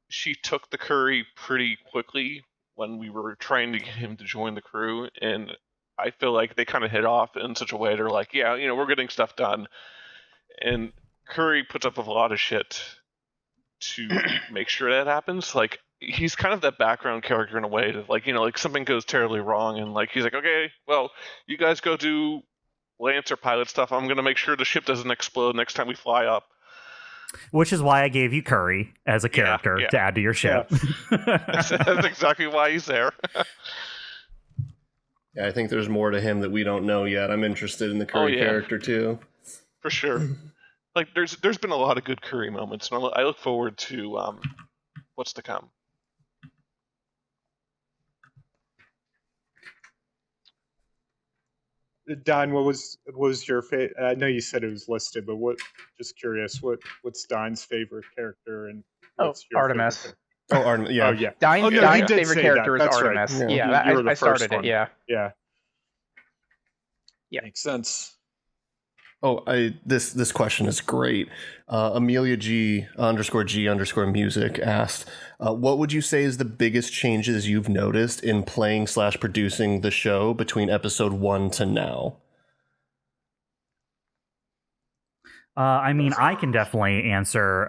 C: she took the Curry pretty quickly when we were trying to get him to join the crew, and I feel like they kind of hit off in such a way they're like, yeah, you know, we're getting stuff done, and Curry puts up with a lot of shit to make sure that happens. Like, he's kind of that background character in a way that, like, you know, like something goes terribly wrong, and like he's like, okay, well, you guys go do Lancer pilot stuff. I'm gonna make sure the ship doesn't explode next time we fly up.
A: Which is why I gave you Curry as a character
C: yeah.
A: to add to your ship.
C: That's exactly why he's there.
D: Yeah, I think there's more to him that we don't know yet. I'm interested in the Curry
C: yeah.
D: character too.
C: For sure. Like, there's been a lot of good Curry moments, and I look forward to what's to come.
B: Dyne, what was your favorite? I know you said it was listed, but just curious, what's Dyne's favorite character and what's your
E: Artemis.
B: favorite
D: Oh, Artemis. Yeah.
B: Oh yeah,
E: Dyne,
B: Oh, no,
E: Dyne's
B: you did
E: favorite
B: say
E: character
B: that.
E: is
B: That's right.
E: Artemis.
D: Yeah.
E: Yeah,
B: You were the
E: I started
B: first one.
E: it. Yeah.
B: yeah.
E: Yeah.
B: Makes sense.
D: Oh, this question is great. Amelia G _ music asked, what would you say is the biggest changes you've noticed in playing / producing the show between episode 1 to now?
A: I mean, I can definitely answer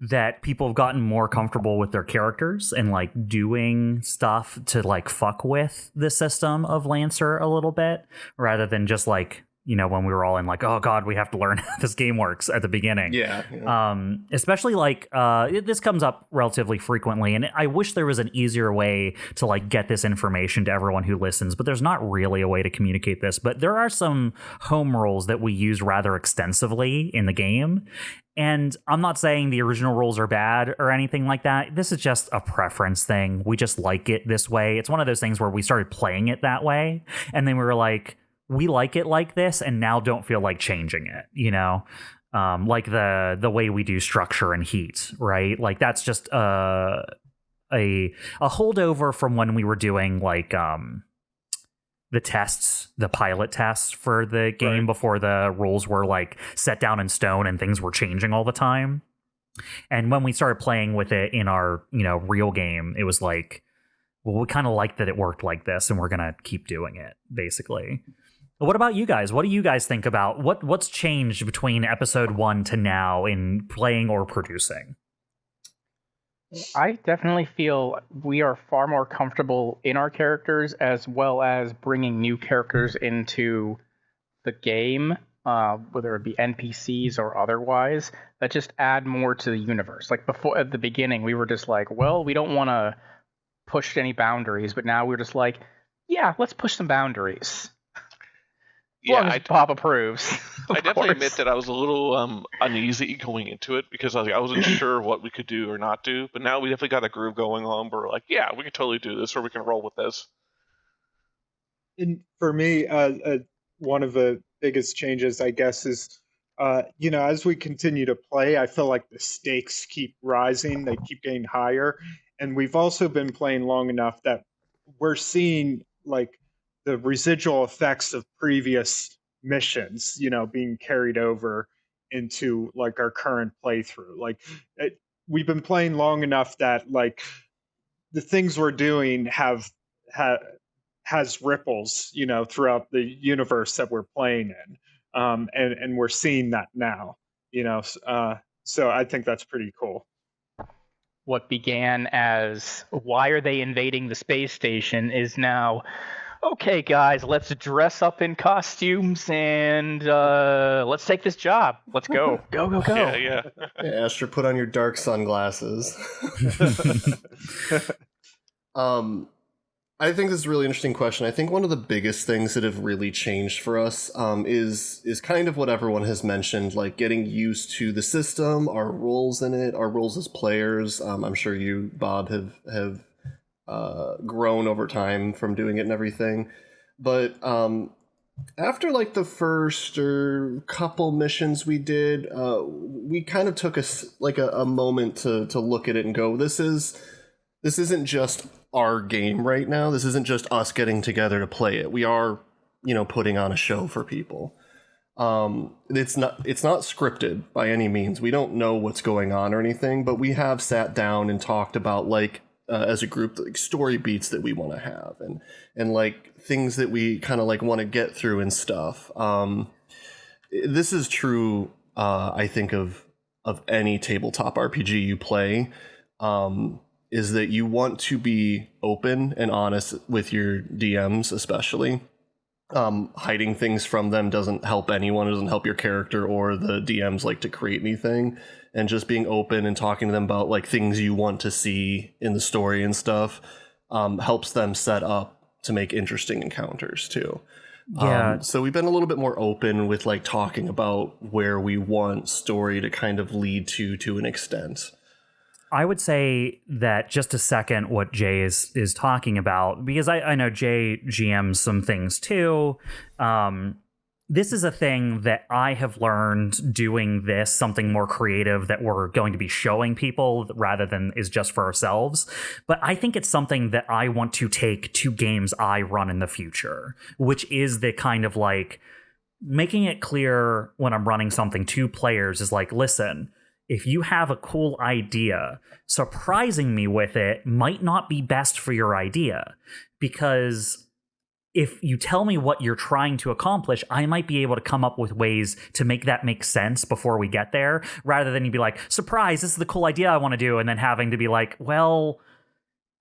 A: that people have gotten more comfortable with their characters and like doing stuff to like fuck with the system of Lancer a little bit, rather than just like, you know, when we were all in like, oh god, we have to learn how this game works at the beginning.
D: Yeah.
A: Especially like this comes up relatively frequently, and I wish there was an easier way to like get this information to everyone who listens, but there's not really a way to communicate this. But there are some home rules that we use rather extensively in the game, and I'm not saying the original rules are bad or anything like that. This is just a preference thing. We just like it this way. It's one of those things where we started playing it that way, and then we were like, we like it like this, and now don't feel like changing it, you know? Like the way we do structure and heat, right? Like that's just a holdover from when we were doing like the tests, the pilot tests for the game before the rules were like set down in stone and things were changing all the time. And when we started playing with it in our, real game, it was like, well, we kind of like that it worked like this, and we're going to keep doing it, basically. But what about you guys? What do you guys think about what's changed between episode 1 to now in playing or producing?
E: I definitely feel we are far more comfortable in our characters, as well as bringing new characters into the game, whether it be NPCs or otherwise, that just add more to the universe. Like before, at the beginning, we were just like, well, we don't want to push any boundaries, but now we're just like, yeah, let's push some boundaries.
C: Yeah,
E: Bob approves.
C: I definitely admit that I was a little uneasy going into it because I wasn't sure what we could do or not do. But now we definitely got a groove going on. We're like, yeah, we can totally do this, or we can roll with this.
B: And for me, one of the biggest changes, I guess, is as we continue to play, I feel like the stakes keep rising. They keep getting higher, and we've also been playing long enough that we're seeing like the residual effects of previous missions, being carried over into like our current playthrough. Like we've been playing long enough that like the things we're doing has ripples, throughout the universe that we're playing in, and we're seeing that now, so I think that's pretty cool.
E: What began as why are they invading the space station is now, okay, guys, let's dress up in costumes and let's take this job. Let's go. Go.
C: Yeah.
D: Hey, Astro, put on your dark sunglasses. I think this is a really interesting question. I think one of the biggest things that have really changed for us is kind of what everyone has mentioned, like getting used to the system, our roles in it, our roles as players. I'm sure you, Bob, have grown over time from doing it and everything. But after like the first couple missions we did, we kind of took a moment to look at it and go, this isn't just our game right now. This isn't just us getting together to play it. We are, putting on a show for people. It's not scripted by any means. We don't know what's going on or anything, but we have sat down and talked about like as a group, like story beats that we want to have and like things that we kind of like want to get through and stuff. This is true, I think of any tabletop RPG you play. Is that you want to be open and honest with your DMs, especially. Hiding things from them doesn't help anyone. It doesn't help your character or the DMs like to create anything. And just being open and talking to them about like things you want to see in the story and stuff helps them set up to make interesting encounters too.
A: Yeah.
D: So we've been a little bit more open with like talking about where we want story to kind of lead to an extent.
A: I would say that just a second what Jay is talking about, because I know Jay GMs some things too. This is a thing that I have learned doing this, something more creative that we're going to be showing people rather than is just for ourselves. But I think it's something that I want to take to games I run in the future, which is the kind of like making it clear when I'm running something to players is like, listen, if you have a cool idea, surprising me with it might not be best for your idea, because if you tell me what you're trying to accomplish, I might be able to come up with ways to make that make sense before we get there, rather than you be like, surprise, this is the cool idea I want to do, and then having to be like, well,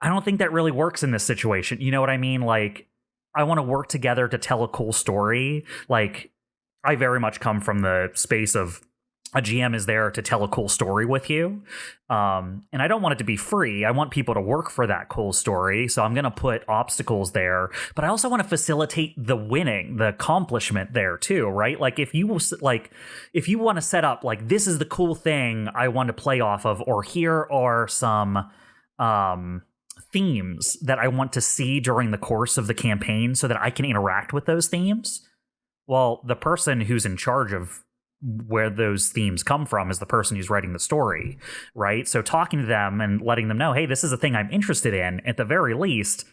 A: I don't think that really works in this situation. You know what I mean? Like, I want to work together to tell a cool story. Like, I very much come from the space of a GM is there to tell a cool story with you. And I don't want it to be free. I want people to work for that cool story. So I'm going to put obstacles there, but I also want to facilitate the winning, the accomplishment there too, right? Like if you want to set up like, this is the cool thing I want to play off of, or here are some themes that I want to see during the course of the campaign so that I can interact with those themes. Well, the person who's in charge of where those themes come from is the person who's writing the story, right? So talking to them and letting them know, hey, this is a thing I'm interested in, at the very least,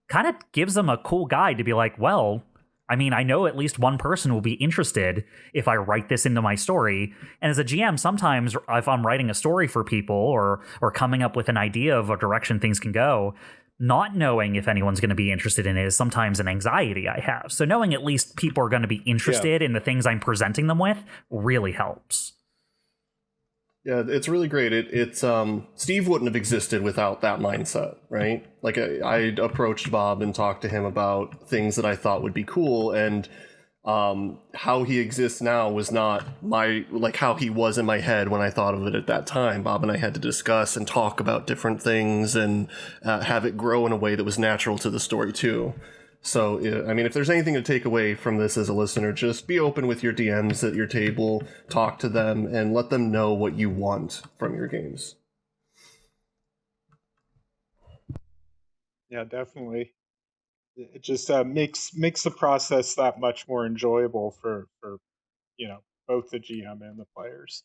A: kind of gives them a cool guide to be like, well, I mean, I know at least one person will be interested if I write this into my story. And as a GM, sometimes if I'm writing a story for people or coming up with an idea of a direction things can go, not knowing if anyone's going to be interested in it is sometimes an anxiety I have. So knowing at least people are going to be interested in the things I'm presenting them with really helps.
D: Yeah, it's really great. It's Steve wouldn't have existed without that mindset, right? Like I approached Bob and talked to him about things that I thought would be cool, and how he exists now was not how he was in my head when I thought of it at that time. Bob and I had to discuss and talk about different things and have it grow in a way that was natural to the story too. So, I mean, if there's anything to take away from this as a listener, just be open with your DMs at your table, talk to them, and let them know what you want from your games.
B: Yeah, definitely. It just makes the process that much more enjoyable for both the GM and the players.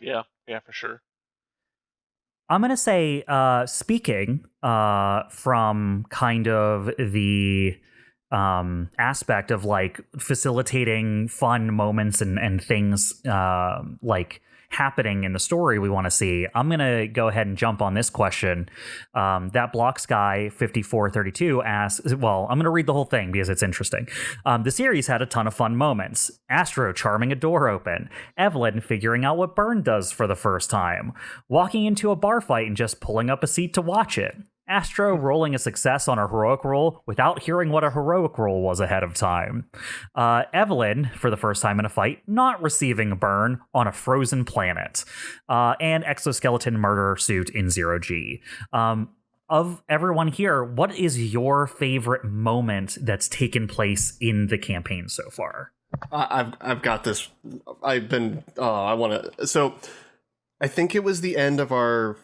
C: Yeah, for sure.
A: I'm going to say, speaking from kind of the aspect of like facilitating fun moments and things like happening in the story we want to see, I'm going to go ahead and jump on this question. That Blocks Guy 5432 asks, well, I'm going to read the whole thing because it's interesting. The series had a ton of fun moments. Astro charming a door open. Evelene figuring out what Burn does for the first time. Walking into a bar fight and just pulling up a seat to watch it. Astro rolling a success on a heroic roll without hearing what a heroic roll was ahead of time. Evelene, for the first time in a fight, not receiving a burn on a frozen planet. And exoskeleton murder suit in 0G. Of everyone here, what is your favorite moment that's taken place in the campaign so far?
D: I've got this. So I think it was the end of our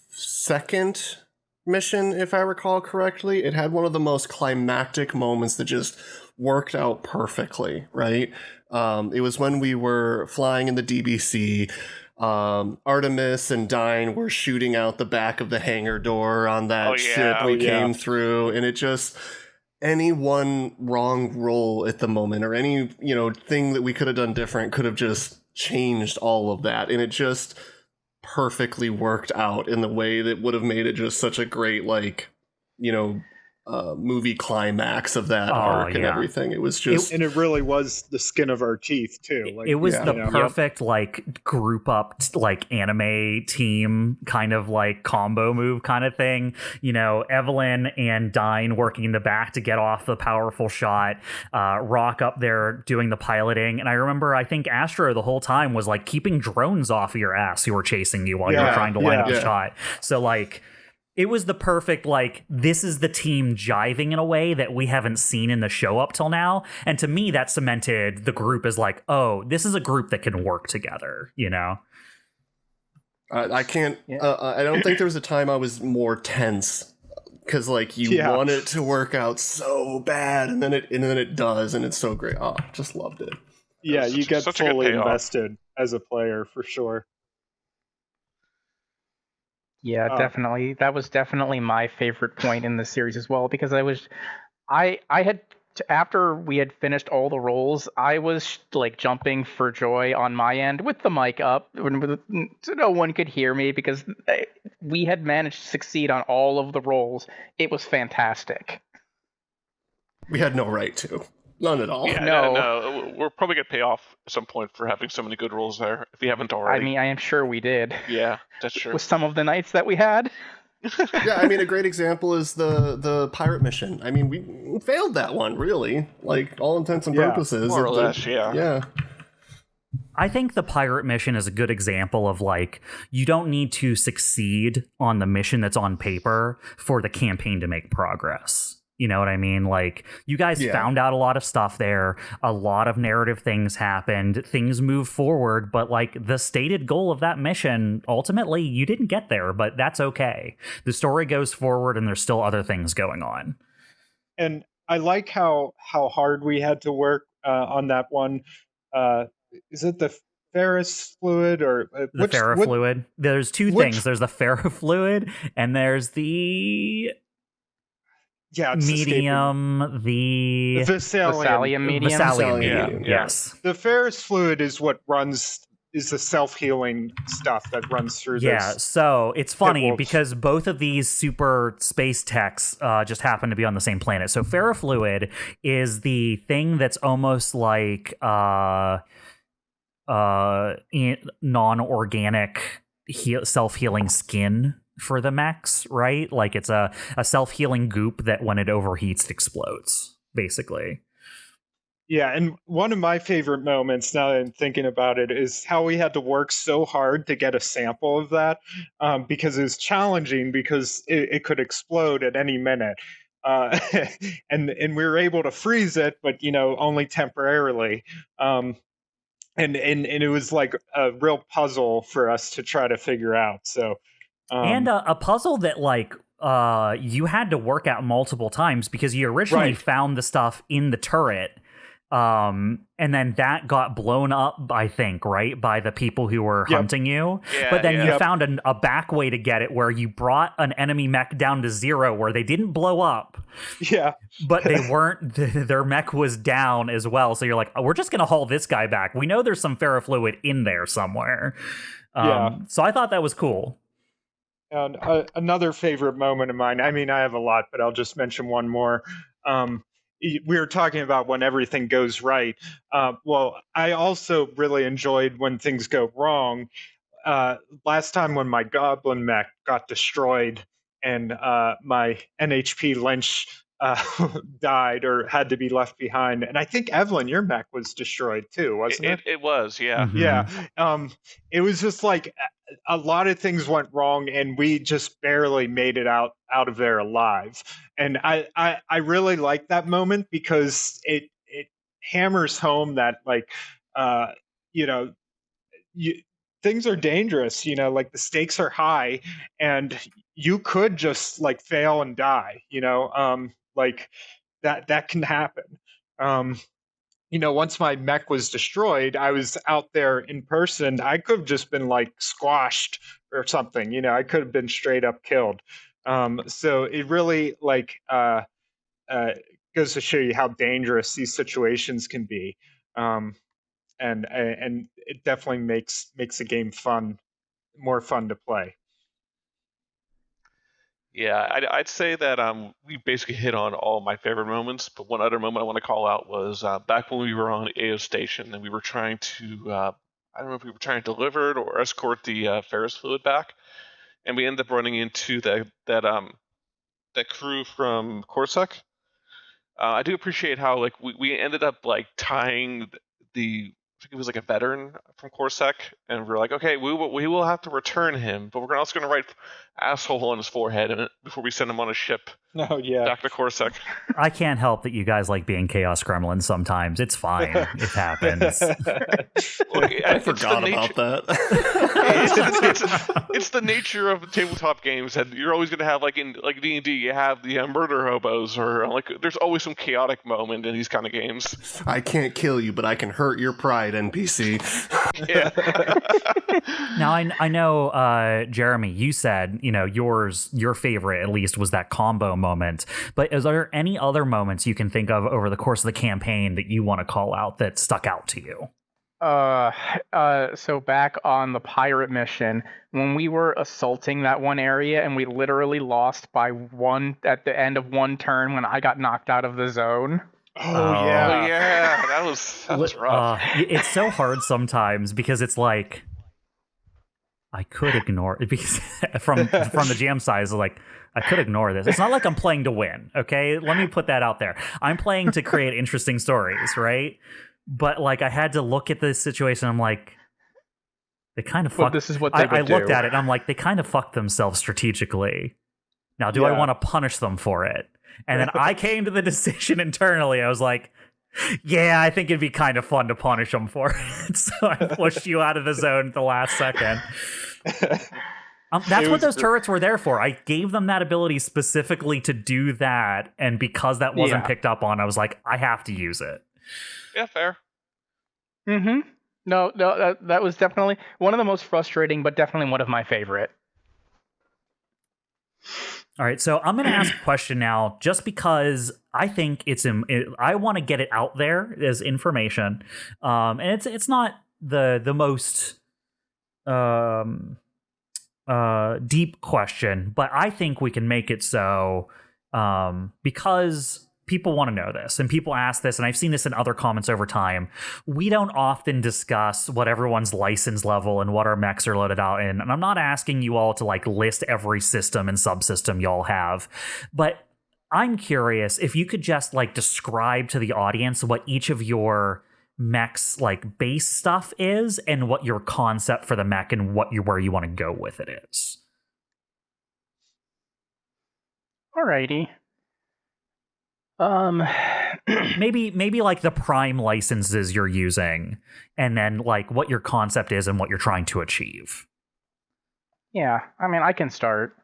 D: second mission, if I recall correctly. It had one of the most climactic moments that just worked out perfectly, right? It was when we were flying in the DBC. Artemis and Dyne were shooting out the back of the hangar door on that ship we came through, and it just, any one wrong roll at the moment or any thing that we could have done different could have just changed all of that, and it just perfectly worked out in the way that would have made it just such a great movie climax of that arc and everything. It was just,
B: and it really was the skin of our teeth too.
A: Like, it was the perfect like group up like anime team kind of like combo move kind of thing. Evelene and Dyne working in the back to get off the powerful shot. Rock up there doing the piloting, and I think Astro the whole time was like keeping drones off of your ass who were chasing you while you were trying to line up the shot. So like, it was the perfect, like, this is the team jiving in a way that we haven't seen in the show up till now. And to me, that cemented the group as like, oh, this is a group that can work together,
D: I can't, I don't think there was a time I was more tense. Because, like, you want it to work out so bad, and then it does, and it's so great. Oh, just loved it.
B: Yeah, you get fully invested as a player, for sure.
E: Yeah, definitely. That was definitely my favorite point in the series as well, because I had after we had finished all the roles, I was like jumping for joy on my end with the mic up, so no one could hear me, because we had managed to succeed on all of the roles. It was fantastic.
D: We had no right to. None at all.
C: Yeah, no. We're probably going to pay off at some point for having so many good roles there, if we haven't already.
E: I mean, I am sure we did.
C: Yeah, that's true.
E: With some of the nights that we had.
D: Yeah, I mean, a great example is the pirate mission. I mean, we failed that one, really. Like, all intents and purposes.
C: More or less,
D: Yeah.
A: I think the pirate mission is a good example of, like, you don't need to succeed on the mission that's on paper for the campaign to make progress. You know what I mean? Like, you guys found out a lot of stuff there. A lot of narrative things happened. Things moved forward. But, like, the stated goal of that mission, ultimately, you didn't get there. But that's okay. The story goes forward, and there's still other things going on.
B: And I like how hard we had to work on that one. Is it the ferrous fluid or
A: the ferrofluid? There's two things. There's the ferrofluid, and there's the...
B: Yeah, it's
A: medium,
B: the
E: Vesalium medium.
A: Vesalium
D: medium,
A: medium.
C: yeah.
A: Yes.
B: The ferrous fluid is what is the self-healing stuff that runs through
A: Yeah,
B: those.
A: so it's funny
B: wolves.
A: because both of these super space techs just happen to be on the same planet. So ferrofluid is the thing that's almost like non-organic self-healing skin for the mechs, right? Like it's a self-healing goop that when it overheats it explodes, basically.
B: Yeah, and one of my favorite moments, now that I'm thinking about it, is how we had to work so hard to get a sample of that, because it was challenging because it could explode at any minute. And we were able to freeze it, but only temporarily. And it was like a real puzzle for us to try to figure out. So
A: And a puzzle that like you had to work out multiple times because you originally
B: Right.
A: found the stuff in the turret. And then that got blown up, I think, right, by the people who were
B: Yep.
A: hunting you.
C: Yeah,
A: But then
C: yeah.
A: you
B: Yep.
A: found a back way to get it where you brought an enemy mech down to 0 where they didn't blow up,
B: yeah,
A: but they weren't, their mech was down as well. So you're like, oh, we're just going to haul this guy back. We know there's some ferrofluid in there somewhere.
B: Yeah.
A: So I thought that was cool.
B: and another favorite moment of mine. I mean, I have a lot, but I'll just mention one more. We were talking about when everything goes right. Well, I also really enjoyed when things go wrong. Last time when my Goblin mech got destroyed and my NHP Lynch died or had to be left behind, and I think Evelene, your mech was destroyed too, wasn't it?
C: It was, yeah.
A: Mhm.
B: Yeah. It was just like a lot of things went wrong, and we just barely made it out of there alive. And I really like that moment because it hammers home that like you know things are dangerous. Like the stakes are high, and you could just like fail and die. Like that can happen. Once my mech was destroyed, I was out there in person. I could have just been like squashed or something. I could have been straight up killed. So it really goes to show you how dangerous these situations can be, and it definitely makes the game more fun to play.
C: Yeah, I'd say that we basically hit on all my favorite moments, but one other moment I want to call out was back when we were on AO Station and we were trying to, I don't know if we were trying to deliver it or escort the ferrous fluid back, and we ended up running into that crew from Corsac. I do appreciate how like we ended up like tying I think it was like a veteran from Corsac, and we're like, okay, we will have to return him, but we're also going to write asshole on his forehead before we send him on a ship
B: Oh yeah.
C: back to Corsac.
A: I can't help that you guys like being Chaos Gremlins sometimes. It's fine. It happens.
C: Look,
D: I forgot about that.
C: It's the nature of tabletop games that you're always going to have, like in like D&D, you have the murder hobos, or like there's always some chaotic moment in these kind of games.
D: I can't kill you, but I can hurt your pride, NPC.
C: Yeah.
A: Now, I know, Jeremy, you said, your favorite, at least, was that combo moment. But is there any other moments you can think of over the course of the campaign that you want to call out that stuck out to you?
E: So back on the pirate mission, when we were assaulting that one area and we literally lost by one at the end of one turn when I got knocked out of the zone.
B: Oh
C: Oh
B: yeah.
C: yeah, that was rough.
A: It's so hard sometimes because it's like I could ignore it because from the GM side is like I could ignore this. It's not like I'm playing to win, okay? Let me put that out there. I'm playing to create interesting stories, right? But like I had to look at this situation. I'm like, they kind of fucked.
E: This is what they would
A: I looked
E: do.
A: at it. And I'm like, they kind of fucked themselves strategically. Now, do I
B: Yeah.
A: want to punish them for it? And then I came to the decision internally. I was like, yeah, I think it'd be kind of fun to punish them for it. So I pushed you out of the zone at the last second. That's what those turrets were there for. I gave them that ability specifically to do that. And because that wasn't
E: Yeah.
A: picked up on, I was like, I have to use it.
C: Yeah, fair.
E: Mm-hmm. No, that was definitely one of the most frustrating, but definitely one of my favorite.
A: All right, so I'm going to ask a question now, just because I think I want to get it out there as information, and it's not the most deep question, but I think we can make it so, because people want to know this and people ask this, and I've seen this in other comments over time. We don't often discuss what everyone's license level and what our mechs are loaded out in, and I'm not asking you all to like list every system and subsystem y'all have, but I'm curious if you could just like describe to the audience what each of your mech's like base stuff is and what your concept for the mech and where you want to go with it is.
E: Alrighty.
A: Maybe like the prime licenses you're using, and then like what your concept is and what you're trying to achieve.
E: Yeah, I mean, I can start.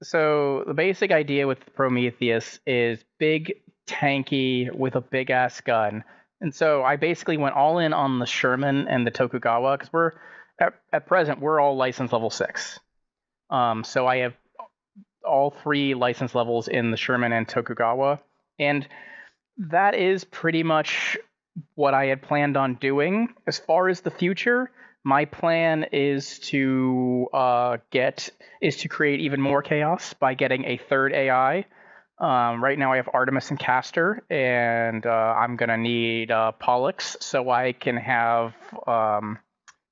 E: So the basic idea with Prometheus is big, tanky, with a big ass gun. And so I basically went all in on the Sherman and the Tokugawa, because we're at present we're all license level 6. So I have all 3 license levels in the Sherman and Tokugawa, and that is pretty much what I had planned on doing. As far as the future, my plan is to create even more chaos by getting a 3rd AI. Right now I have Artemis and Castor, and I'm gonna need Pollux, so I can have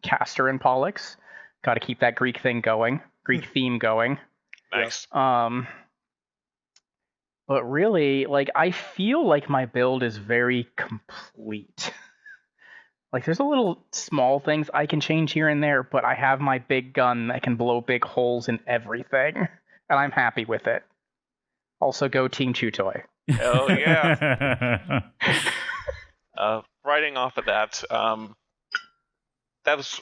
E: Castor and Pollux. Got to keep that Greek theme going.
C: Nice.
E: But really, like, I feel like my build is very complete. Like, there's a little small things I can change here and there, but I have my big gun that can blow big holes in everything, and I'm happy with it. Also, go Team Chutoy.
C: Hell yeah. Writing off of that, that was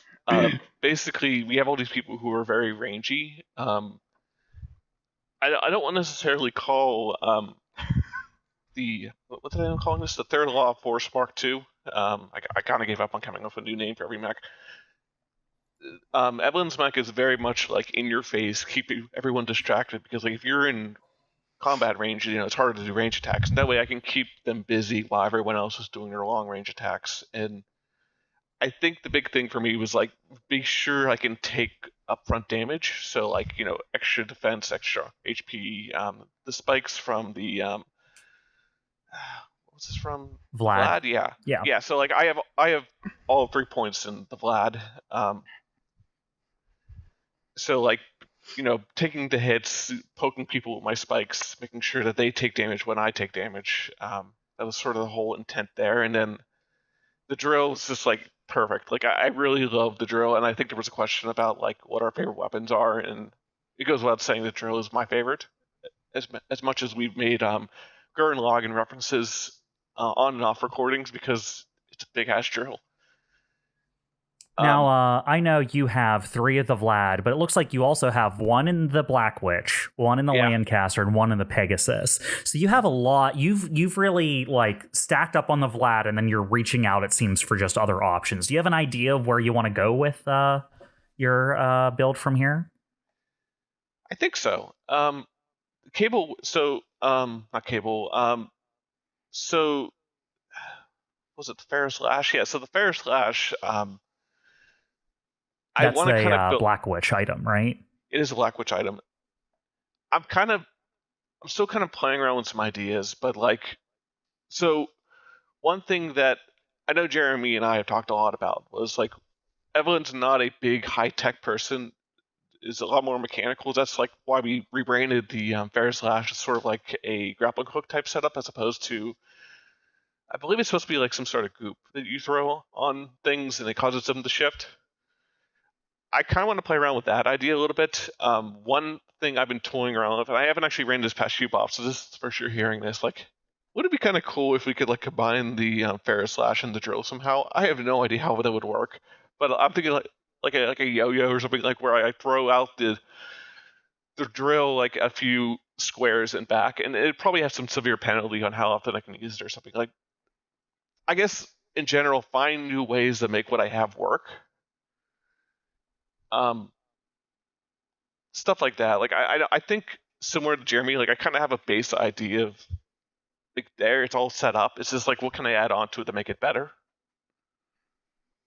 C: basically, we have all these people who are very rangy. I don't want to necessarily call what did I end up calling this? The Third Law of Force Mark II. I kind of gave up on coming up with a new name for every mech. Evelene's mech is very much like in your face, keeping everyone distracted, because like if you're in combat range, it's harder to do range attacks, and that way I can keep them busy while everyone else is doing their long range attacks. And I think the big thing for me was like be sure I can take upfront damage, so like extra defense, extra HP. The spikes from the what's this from?
A: Vlad.
C: Yeah. So like I have all 3 points in the Vlad. So like taking the hits, poking people with my spikes, making sure that they take damage when I take damage. That was sort of the whole intent there. And then the drill is just like perfect. Like I really love the drill, and I think there was a question about like what our favorite weapons are, and it goes without saying the drill is my favorite. As much as we've made Gurren Lagann references on and off recordings, because it's a big ass drill.
A: Now, I know you have 3 of the Vlad, but it looks like you also have 1 in the Black Witch, 1 in the Lancaster, and 1 in the Pegasus. So you have a lot. You've really like stacked up on the Vlad, and then you're reaching out, it seems, for just other options. Do you have an idea of where you want to go with your build from here?
C: I think so. Cable. So not cable. So was it the Ferris Lash? Yeah. So the Ferris Lash.
A: That's the Black Witch item, right?
C: It is a Black Witch item. I'm still kind of playing around with some ideas, but like, so one thing that I know Jeremy and I have talked a lot about was like, Evelene's not a big high tech person; is a lot more mechanical. That's like why we rebranded the Ferris Lash as sort of like a grappling hook type setup, as opposed to, I believe it's supposed to be like some sort of goop that you throw on things and it causes them to shift. I kind of want to play around with that idea a little bit. One thing I've been toying around with, and I haven't actually ran this past few bops, so this is for sure hearing this. Like, would it be kind of cool if we could like combine the Ferris Slash and the drill somehow? I have no idea how that would work, but I'm thinking like a yo-yo or something, like where I throw out the drill like a few squares and back, and it probably has some severe penalty on how often I can use it or something. Like, I guess in general, find new ways to make what I have work. stuff like that. Like I think similar to Jeremy, like I kind of have a base idea of like there it's all set up. It's just like what can I add on to it to make it better?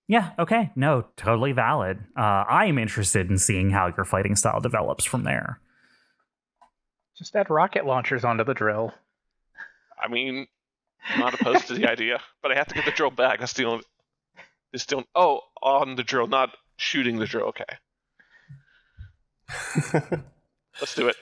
A: Yeah, okay. No, totally valid. I am interested in seeing how your fighting style develops from there.
E: Just add rocket launchers onto the drill.
C: I mean, I'm not opposed to the idea, but I have to get the drill back. That's the only. Oh, on the drill, not shooting the drill. Okay. Let's do it.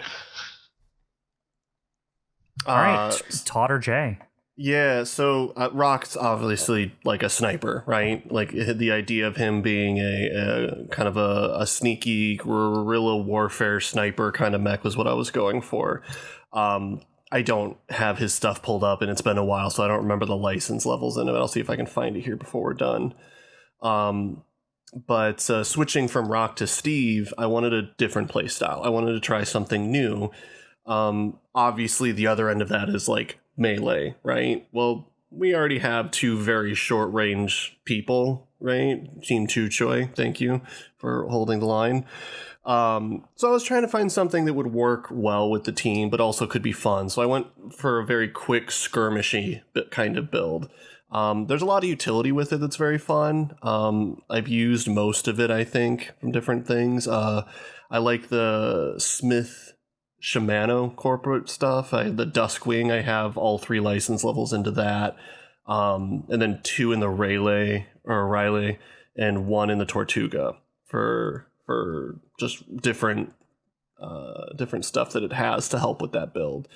A: All right, Todd or Jay?
D: Yeah, so Rock's obviously like a sniper, right? Like the idea of him being a kind of a sneaky guerrilla warfare sniper kind of mech was what I was going for. I don't have his stuff pulled up, and it's been a while, so I don't remember the license levels in it. I'll see if I can find it here before we're done. But switching from Rock to Steve, I wanted a different play style. I wanted to try something new. Obviously, the other end of that is like melee, right? Well, we already have two very short range people, right? Team 2 Choi, thank you for holding the line. So I was trying to find something that would work well with the team, but also could be fun. So I went for a very quick skirmishy kind of build. There's a lot of utility with it that's very fun. I've used most of it, I think, from different things. I like the Smith Shimano corporate stuff. The Duskwing, I have all 3 license levels into that. And then 2 in the Riley, and 1 in the Tortuga for just different stuff that it has to help with that build.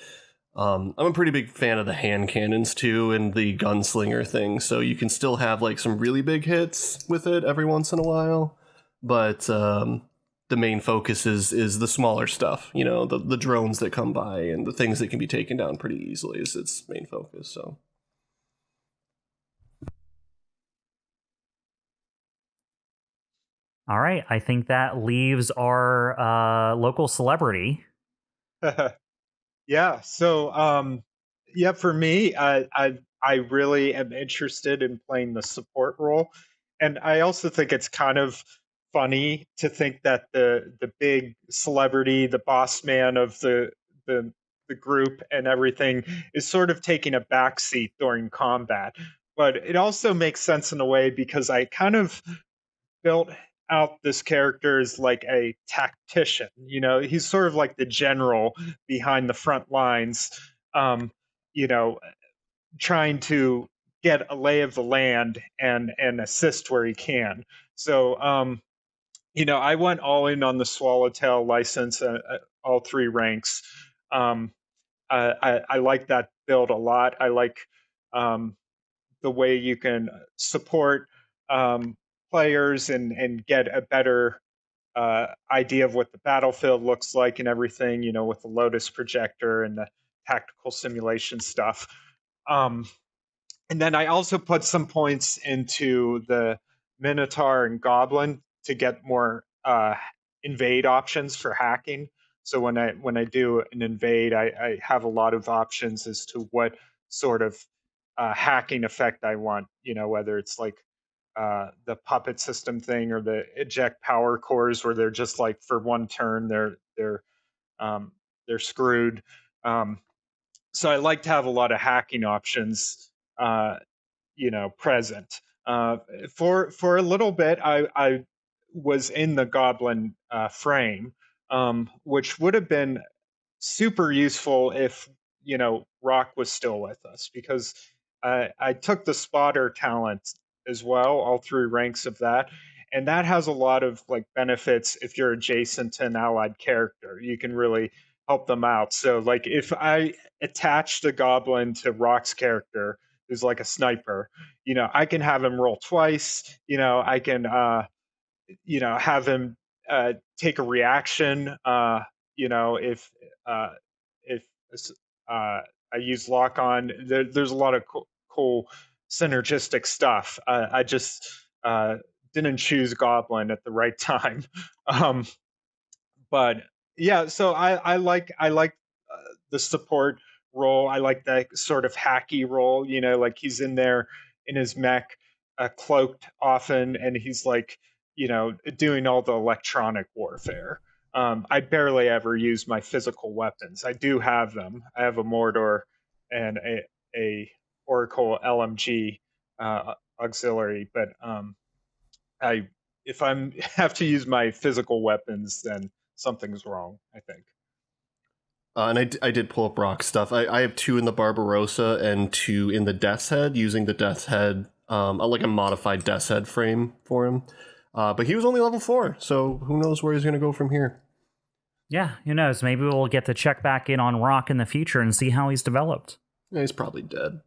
D: I'm a pretty big fan of the hand cannons too and the gunslinger thing, so you can still have like some really big hits with it every once in a while, but the main focus is the smaller stuff, you know, the drones that come by and the things that can be taken down pretty easily is its main focus. So
A: All right, I think that leaves our local celebrity.
B: Yeah. So, yeah, for me, I really am interested in playing the support role, and I also think it's kind of funny to think that the big celebrity, the boss man of the the group and everything, is sort of taking a backseat during combat. But it also makes sense in a way because I kind of built out this character as like a tactician. You know, he's sort of like the general behind the front lines, um, you know, trying to get a lay of the land and assist where he can. So, you know, I went all in on the Swallowtail license, all 3 ranks. I like that build a lot. I like um, the way you can support players and get a better idea of what the battlefield looks like and everything, you know, with the Lotus projector and the tactical simulation stuff. And then I also put some points into the Minotaur and Goblin to get more invade options for hacking. So when I do an invade, I have a lot of options as to what sort of hacking effect I want. You know, whether it's like the puppet system thing or the eject power cores, where they're just like for one turn they're screwed. So I like to have a lot of hacking options, you know, present. For a little bit, I was in the Goblin frame, which would have been super useful if, you know, Rock was still with us, because I took the spotter talent as well, all 3 ranks of that. And that has a lot of like benefits if you're adjacent to an allied character. You can really help them out. So like if I attach the Goblin to Rock's character, who's like a sniper, you know, I can have him roll twice. You know, I can you know, have him take a reaction. You know, if I use lock on, there's a lot of cool synergistic stuff. I just didn't choose Goblin at the right time. Um, but yeah, so I like the support role. I like that sort of hacky role. You know, like he's in there in his mech, cloaked often, and he's like, you know, doing all the electronic warfare. I barely ever use my physical weapons. I do have them. I have a Mordor and a Oracle LMG auxiliary, but I if I'm have to use my physical weapons, then something's wrong, I think.
D: And I did pull up rock stuff. I have 2 in the Barbarossa and 2 in the Death's Head, using the Death's Head, like a modified Death's Head frame for him. But he was only level 4, so who knows where he's going to go from here.
A: Yeah, who knows? Maybe we'll get to check back in on Rock in the future and see how he's developed.
D: Yeah, he's probably dead.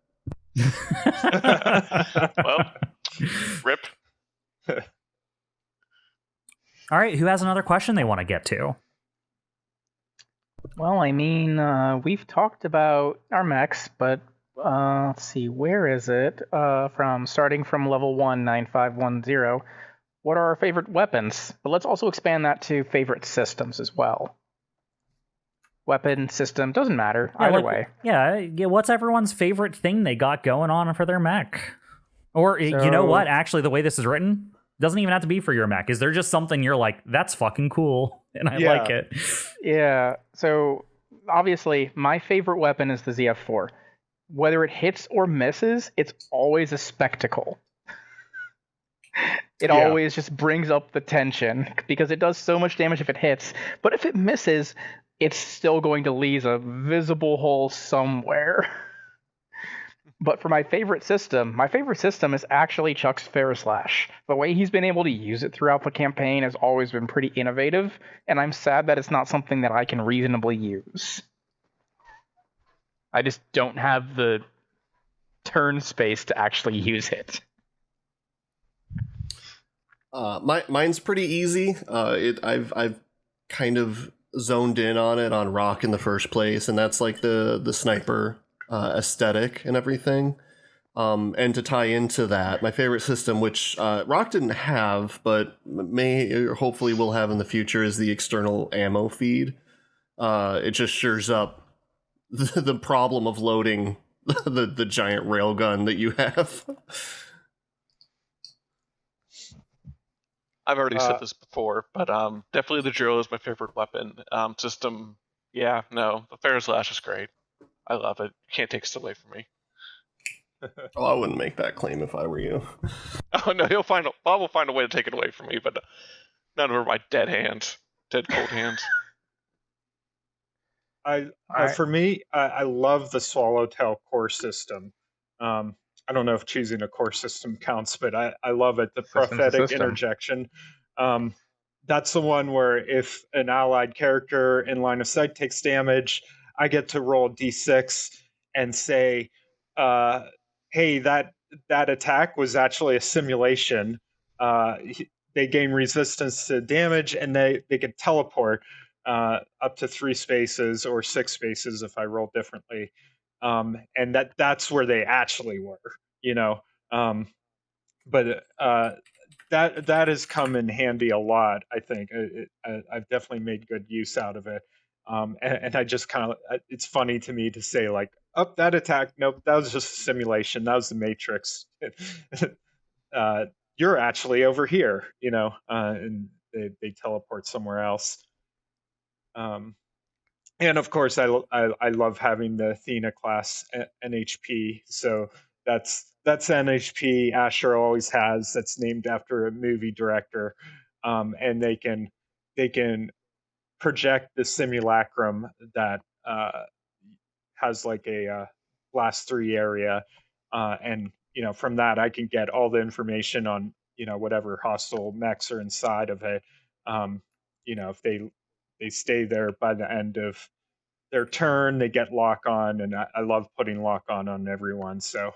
C: Well, rip.
A: All right, who has another question they want to get to?
E: Well, I mean, we've talked about our mechs, but let's see, where is it? Starting from level 1, 9510. What are our favorite weapons? But let's also expand that to favorite systems as well. Weapon, system, doesn't matter. Either way.
A: Yeah, what's everyone's favorite thing they got going on for their mech? Or, you know what? Actually, the way this is written, doesn't even have to be for your mech. Is there just something you're like, that's fucking cool, and I like it?
E: Yeah, so obviously, my favorite weapon is the ZF4. Whether it hits or misses, it's always a spectacle. It always just brings up the tension, because it does so much damage if it hits, but if it misses, it's still going to leave a visible hole somewhere. But for my favorite system is actually Chuck's Fair Slash. The way he's been able to use it throughout the campaign has always been pretty innovative, and I'm sad that it's not something that I can reasonably use. I just don't have the turn space to actually use it.
D: Mine's pretty easy. I've kind of zoned in on it on Rock in the first place, and that's like the sniper aesthetic and everything. And to tie into that, my favorite system, which Rock didn't have, but may or hopefully will have in the future, is the external ammo feed. It just shores up the problem of loading the giant railgun that you have.
C: I've already said this before, but definitely the drill is my favorite weapon. System, the Fair Slash is great. I love it. You can't take it away from me.
D: Oh, I wouldn't make that claim if I were you.
C: Oh no, Bob will find a way to take it away from me, but none of my dead cold hands.
B: For me, I love the Swallowtail core system. I don't know if choosing a core system counts, but I love it. The prophetic interjection. That's the one where if an allied character in line of sight takes damage, I get to roll d6 and say, hey, that attack was actually a simulation. They gain resistance to damage, and they can teleport up to 3 spaces or 6 spaces if I roll differently. And that's where they actually were, but that has come in handy a lot. I think I've definitely made good use out of it. And I just kind of, it's funny to me to say like, oh, that attack, nope, that was just a simulation. That was the Matrix. You're actually over here, and they teleport somewhere else. And of course, I love having the Athena class NHP. So that's NHP Astro always has. That's named after a movie director, and they can project the simulacrum that has like a blast 3 area, and from that I can get all the information on whatever hostile mechs are inside of it. If they stay there by the end of their turn, they get lock on, and I love putting lock on everyone. So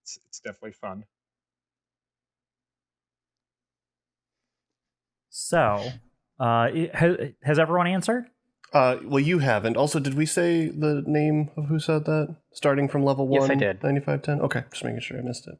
B: it's definitely fun.
A: So, has everyone answered?
D: Well, you haven't. Also, did we say the name of who said that? Starting from level 1?
E: Yes, I did.
D: 9510? Okay, just making sure I missed it.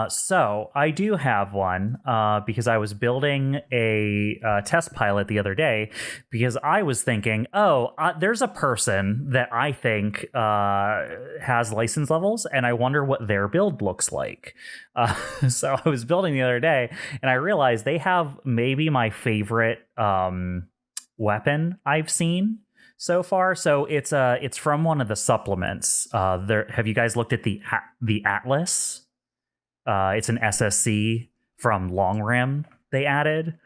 A: So I do have one because I was building a test pilot the other day because I was thinking, there's a person that I think has license levels, and I wonder what their build looks like. So I was building the other day, and I realized they have maybe my favorite weapon I've seen so far. So it's from one of the supplements. Have you guys looked at the Atlas? It's an SSC from Long Rim they added.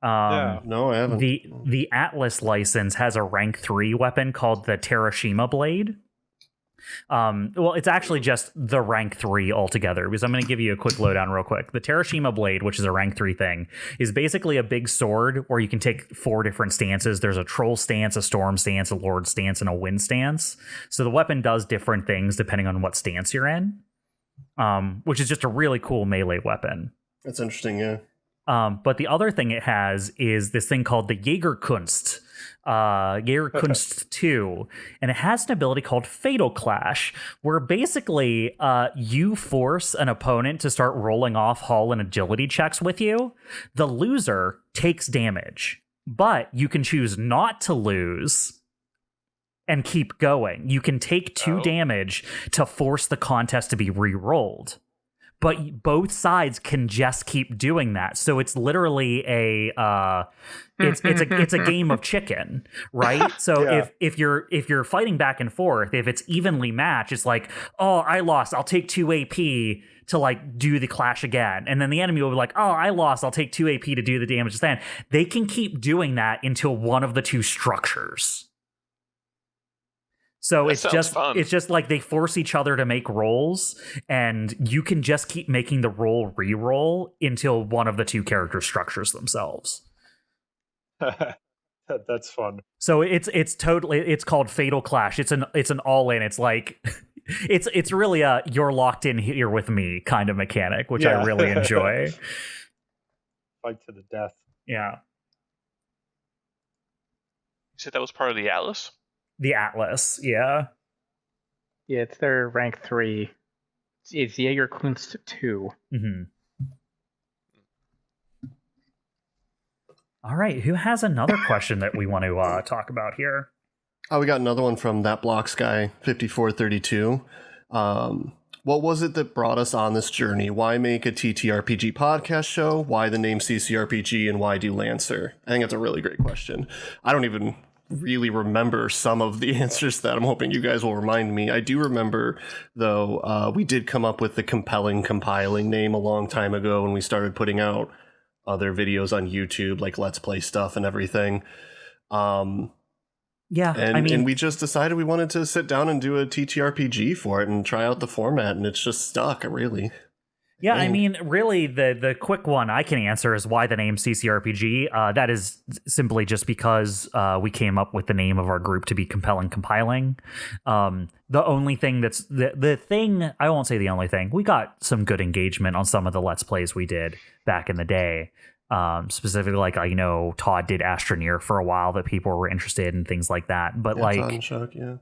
B: Yeah.
D: No, I haven't.
A: The Atlas license has a rank 3 weapon called the Terashima Blade. Well, it's actually just the rank 3 altogether, because I'm going to give you a quick lowdown real quick. The Terashima Blade, which is a rank 3 thing, is basically a big sword where you can take 4 different stances. There's a troll stance, a storm stance, a lord stance, and a wind stance. So the weapon does different things depending on what stance you're in. Which is just a really cool melee weapon.
D: That's interesting, yeah.
A: But the other thing it has is this thing called the Jägerkunst, Jägerkunst 2, and it has an ability called Fatal Clash, where basically you force an opponent to start rolling off hull and agility checks with you. The loser takes damage, but you can choose not to lose and keep going. You can take 2 damage to force the contest to be re-rolled. But both sides can just keep doing that. So it's literally it's a game of chicken, right? So
B: Yeah.
A: if you're fighting back and forth, if it's evenly matched, it's like, oh, I lost, I'll take 2 AP to like do the clash again. And then the enemy will be like, oh, I lost, I'll take 2 AP to do the damage then. They can keep doing that until one of the 2 structures. So
C: That sounds fun.
A: it's just like they force each other to make rolls, and you can just keep making the roll re-roll until one of the 2 character structures themselves.
B: That's fun.
A: So it's called Fatal Clash. It's an all-in. It's like it's really a you're locked in here with me kind of mechanic, which I really enjoy.
B: Fight to the death.
A: Yeah.
C: You said that was part of the Atlas?
A: The Atlas, yeah.
E: Yeah, it's their rank 3. It's Jägerkunst 2.
A: Mm-hmm. All right, who has another question that we want to talk about here?
D: Oh, we got another one from That Blocks Guy 5432. What was it that brought us on this journey? Why make a TTRPG podcast show? Why the name CCRPG? And why do Lancer? I think that's a really great question. I don't even really remember some of the answers to that. I'm hoping you guys will remind me. I do remember, though, we did come up with the compelling compiling name a long time ago when we started putting out other videos on YouTube, like Let's Play stuff and everything.
A: Yeah,
D: and we just decided we wanted to sit down and do a TTRPG for it and try out the format, and it's just stuck, really.
A: Yeah, I mean, really, the quick one I can answer is why the name CCRPG. That is simply just because we came up with the name of our group to be Compelling Compiling. The only thing that's the thing, I won't say the only thing, we got some good engagement on some of the Let's Plays we did back in the day. Specifically, like, I know Todd did Astro for a while that people were interested in, things like that. But
D: yeah, Todd and Chuck, yeah.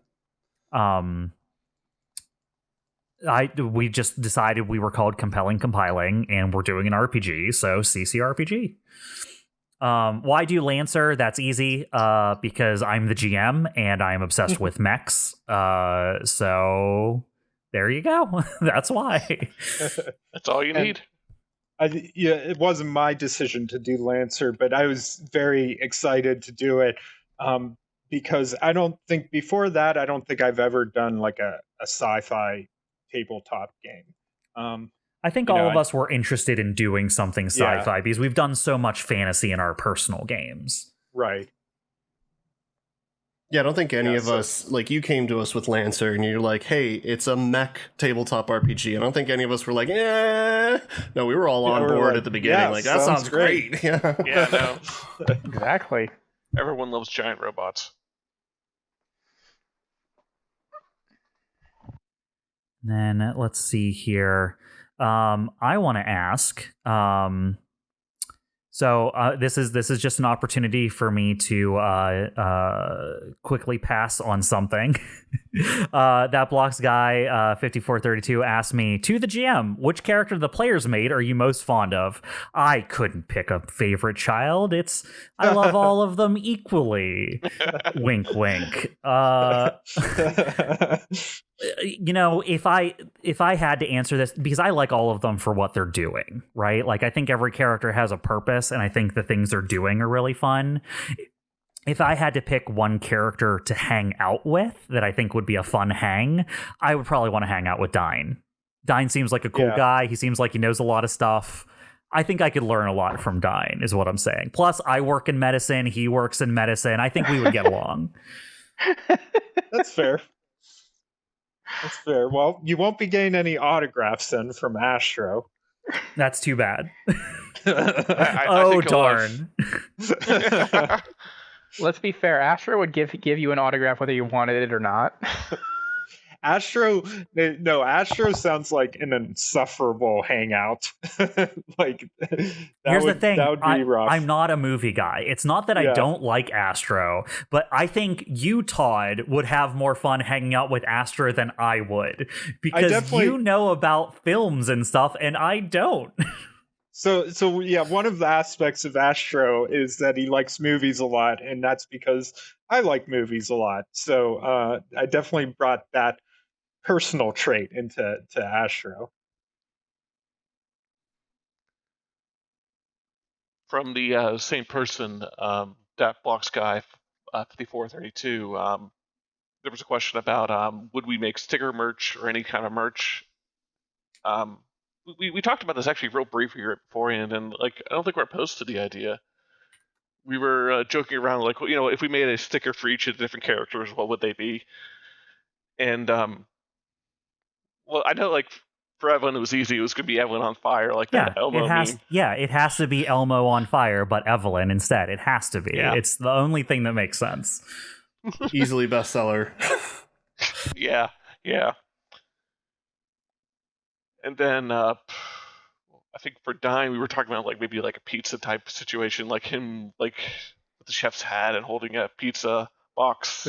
A: We just decided we were called Compelling Compiling, and we're doing an RPG, so CCRPG. Why do Lancer? That's easy. Because I'm the GM and I'm obsessed with mechs. So there you go. That's why.
C: That's all you need.
B: It wasn't my decision to do Lancer, but I was very excited to do it because I don't think I've ever done like a sci-fi tabletop game.
A: I think all of us were interested in doing something sci-fi because we've done so much fantasy in our personal games.
B: Right.
D: Yeah, I don't think any of us, like, you came to us with Lancer and you're like, hey, it's a mech tabletop RPG. I don't think any of us were like, eh. No, we were all on board at the beginning. Like, that sounds great. Yeah,
C: no.
E: Exactly.
C: Everyone loves giant robots.
A: Then let's see here. I want to ask. So this is just an opportunity for me to quickly pass on something. That Blocks guy 5432 asked me, to the GM, which character the players made are you most fond of? I couldn't pick a favorite child. I love all of them equally. Wink, wink. You know, if I had to answer this, because I like all of them for what they're doing, right? Like, I think every character has a purpose, and I think the things they're doing are really fun. If I had to pick one character to hang out with that I think would be a fun hang, I would probably want to hang out with Dyne. Dyne seems like a cool guy. He seems like he knows a lot of stuff. I think I could learn a lot from Dyne, is what I'm saying. Plus, I work in medicine. He works in medicine. I think we would get along.
B: That's fair. That's fair. Well, you won't be getting any autographs then from Astro.
A: That's too bad.
C: I think
A: darn.
E: Let's be fair. Astro would give you an autograph whether you wanted it or not.
B: Astro sounds like an insufferable hangout. Like,
A: here's the thing.
B: That would be rough.
A: I'm not a movie guy. It's not that I don't like Astro, but I think you, Todd, would have more fun hanging out with Astro than I would, because you know about films and stuff, and I don't.
B: So yeah, one of the aspects of Astro is that he likes movies a lot, and that's because I like movies a lot. So I definitely brought that personal trait into Astro.
C: From the same person, that Blocks guy 5432, there was a question about would we make sticker merch or any kind of merch. We talked about this actually real briefly here beforehand, and like, I don't think we're opposed to the idea. We were joking around, like, you know, if we made a sticker for each of the different characters, what would they be? And well, I know, like, for Evelene it was easy. It was going to be Evelene on fire, like that Elmo meme.
A: Yeah, it has to be Elmo on fire, but Evelene instead. It has to be.
C: Yeah.
A: It's the only thing that makes sense.
D: Easily bestseller.
C: Yeah. And then I think for Dyne, we were talking about like maybe like a pizza type situation, like him like with the chef's hat and holding a pizza box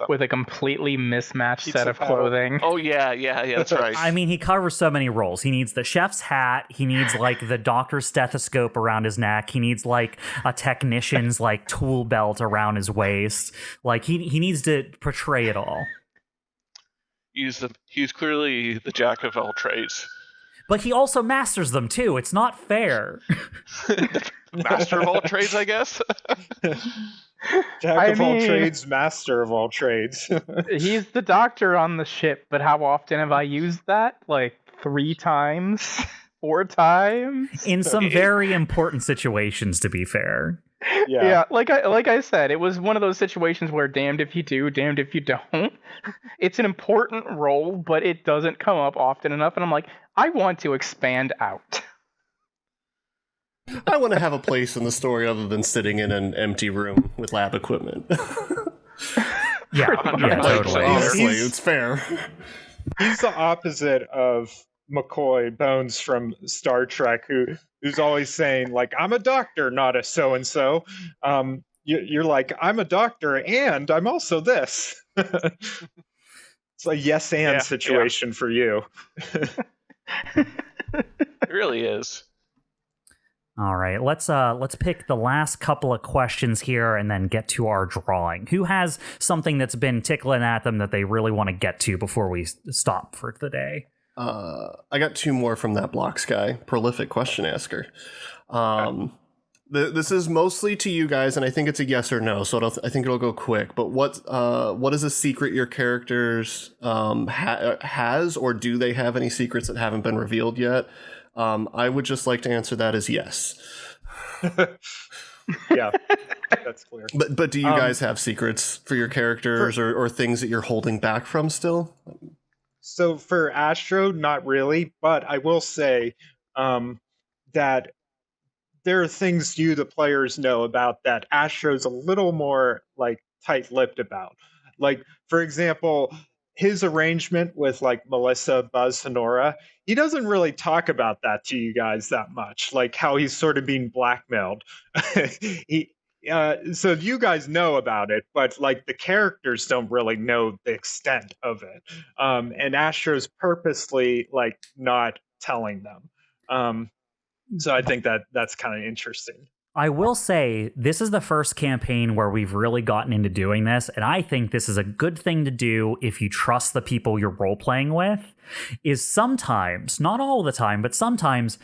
E: with a completely mismatched
B: Pizza
E: set of
B: paddle.
E: clothing.
C: Oh yeah, that's right.
A: I mean, he covers so many roles. He needs the chef's hat. He needs like the doctor's stethoscope around his neck. He needs like a technician's like tool belt around his waist. Like he needs to portray it all.
C: He's clearly the jack of all trades.
A: But he also masters them too. It's not fair.
C: Master of all trades, I guess.
B: Jack of all trades, master of all trades.
E: He's the doctor on the ship, but how often have I used that? Like 3 times? 4 times?
A: In some very important situations, to be fair.
E: Yeah, like I said, it was one of those situations where damned if you do, damned if you don't. It's an important role, but it doesn't come up often enough, and I'm like, I want to expand out.
D: I want to have a place in the story other than sitting in an empty room with lab equipment.
A: Yeah, totally.
D: Honestly, it's fair.
B: He's the opposite of McCoy Bones from Star Trek, who's always saying, like, I'm a doctor, not a so-and-so. You're like, I'm a doctor, and I'm also this. It's a yes-and situation for you.
C: It really is.
A: All right, let's pick the last couple of questions here and then get to our drawing. Who has something that's been tickling at them that they really want to get to before we stop for the day?
D: I got 2 more from that Blocks guy, prolific question asker. This is mostly to you guys, and I think it's a yes or no, so I think it'll go quick. But what is a secret your characters has, or do they have any secrets that haven't been revealed yet? I would just like to answer that as yes.
B: Yeah, that's clear.
D: But do you guys have secrets for your characters or things that you're holding back from still?
B: So for Astro, not really, but I will say that there are things you, the players, know about that Astro's a little more like tight-lipped about. Like, for example, his arrangement with like Melissa, Buzz, Honora, he doesn't really talk about that to you guys that much, like how he's sort of being blackmailed. he so you guys know about it, but like the characters don't really know the extent of it. And Astro's purposely like not telling them. So I think that's kind of interesting.
A: I will say this is the first campaign where we've really gotten into doing this, and I think this is a good thing to do if you trust the people you're role-playing with, is sometimes, not all the time, but sometimes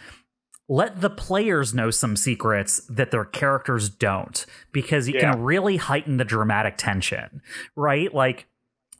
A: let the players know some secrets that their characters don't, because you can really heighten the dramatic tension, right? Like,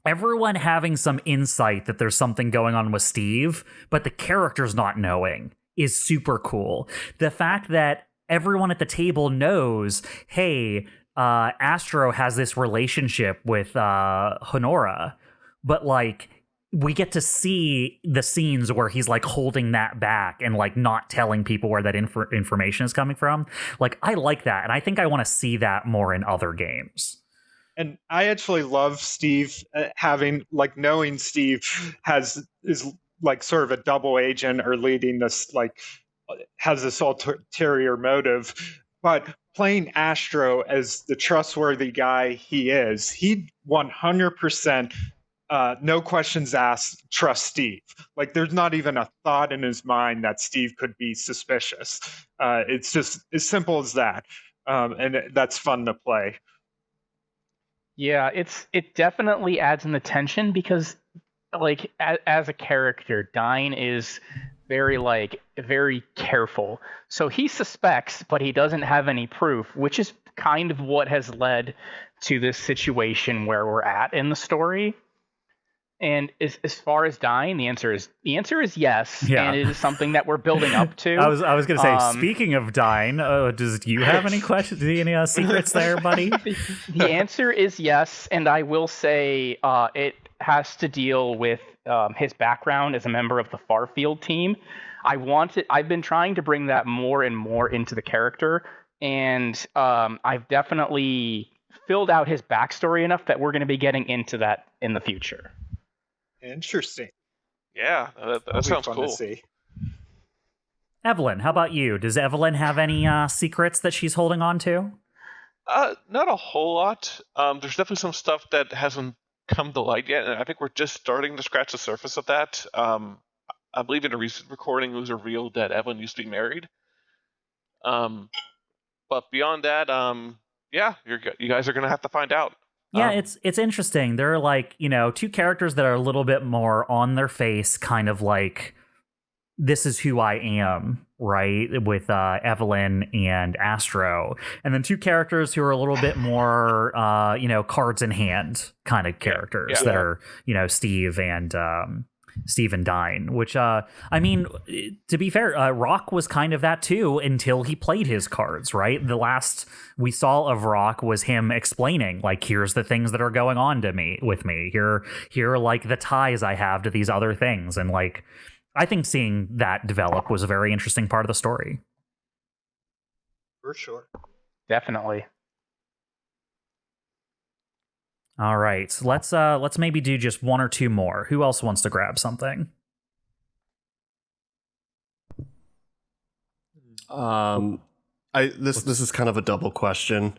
A: everyone having some insight that there's something going on with Steve, but the characters not knowing is super cool. The fact that everyone at the table knows, hey, Astro has this relationship with Honora, but like we get to see the scenes where he's like holding that back and like not telling people where that information is coming from. Like, I like that, and I think I want to see that more in other games.
B: And I actually love Steve having, like, knowing Steve is like sort of a double agent or leading this, like, has this ulterior motive. But playing Astro as the trustworthy guy he is, he 100%, no questions asked, trust Steve. Like, there's not even a thought in his mind that Steve could be suspicious. It's just as simple as that. And that's fun to play.
E: Yeah, it definitely adds in the tension because, like, as a character, Dyne is very careful. So he suspects, but he doesn't have any proof, which is kind of what has led to this situation where we're at in the story. And as far as Dyne, the answer is yes, and it is something that we're building up to.
A: I was going to say, speaking of Dyne, do you have any questions? Any secrets there, buddy?
E: The answer is yes, and I will say it has to deal with his background as a member of the Farfield team. I've been trying to bring that more and more into the character, and I've definitely filled out his backstory enough that we're going to be getting into that in the future.
B: Interesting.
C: Yeah, that sounds cool.
B: To see.
A: Evelene, how about you? Does Evelene have any secrets that she's holding on to?
C: Not a whole lot. There's definitely some stuff that hasn't come to light yet, and I think we're just starting to scratch the surface of that. I believe in a recent recording it was revealed that Evelene used to be married. But beyond that, you guys are going to have to find out.
A: Yeah, it's interesting. There are, like, two characters that are a little bit more on their face, kind of like, this is who I am, right? With Evelene and Astro. And then two characters who are a little bit more, cards in hand kind of characters that are, Steve and Dyne, which, I mean, to be fair, Rock was kind of that too until he played his cards, right? The last we saw of Rock was him explaining, like, here's the things that are going on with me. Here are, like, the ties I have to these other things. And, like, I think seeing that develop was a very interesting part of the story.
B: For sure.
E: Definitely.
A: All right, so let's maybe do just one or two more. Who else wants to grab something?
D: This is kind of a double question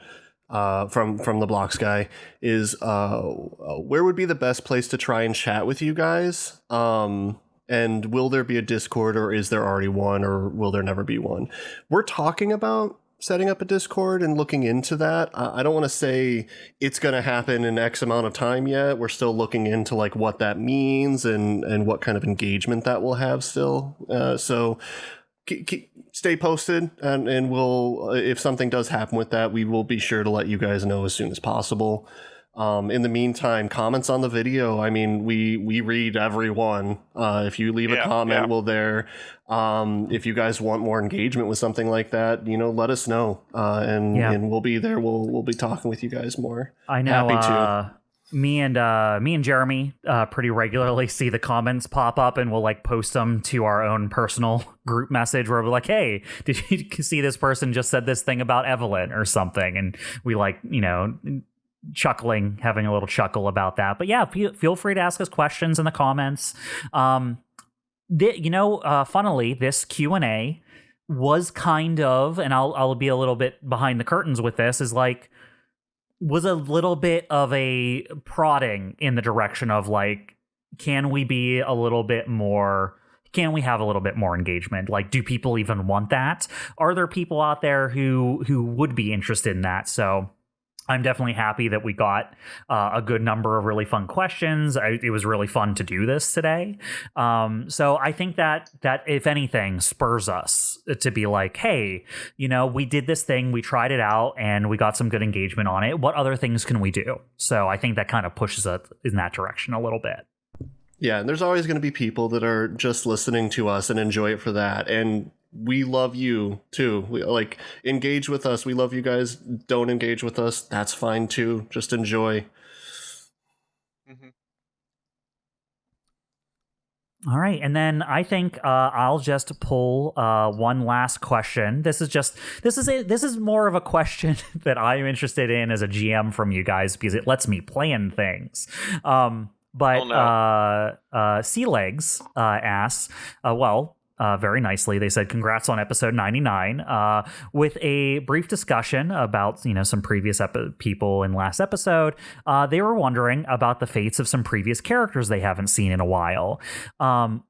D: from the Blocks guy. Is where would be the best place to try and chat with you guys? And will there be a Discord, or is there already one, or will there never be one? We're talking about setting up a Discord and looking into that. I don't want to say it's going to happen in X amount of time yet. We're still looking into, like, what that means and what kind of engagement that will have still. So stay posted, and we'll, if something does happen with that, we will be sure to let you guys know as soon as possible. In the meantime, comments on the video, I mean, we read every one. If you leave a comment, we'll there. If you guys want more engagement with something like that, let us know. And we'll be there. We'll be talking with you guys more.
A: I know. Happy to. Me and Jeremy pretty regularly see the comments pop up, and we'll, like, post them to our own personal group message where we're like, hey, did you see this person just said this thing about Evelene or something? And we, like, having a little chuckle about that. But yeah, feel free to ask us questions in the comments. Funnily, this Q&A was kind of, and I'll be a little bit behind the curtains with this, was a little bit of a prodding in the direction of like, can we have a little bit more engagement? Like, do people even want that? Are there people out there who would be interested in that? So I'm definitely happy that we got a good number of really fun questions. It was really fun to do this today. So I think that if anything spurs us to be like, hey, we did this thing, we tried it out, and we got some good engagement on it. What other things can we do? So I think that kind of pushes us in that direction a little bit.
D: Yeah, and there's always going to be people that are just listening to us and enjoy it for that. And we love you too. Engage with us. We love you guys. Don't engage with us. That's fine too. Just enjoy.
C: Mm-hmm.
A: All right, and then I think I'll just pull one last question. This is more of a question that I'm interested in as a GM from you guys because it lets me plan things. Sea Legs asks, very nicely, they said, congrats on episode 99, with a brief discussion about, some previous people in last episode. They were wondering about the fates of some previous characters they haven't seen in a while.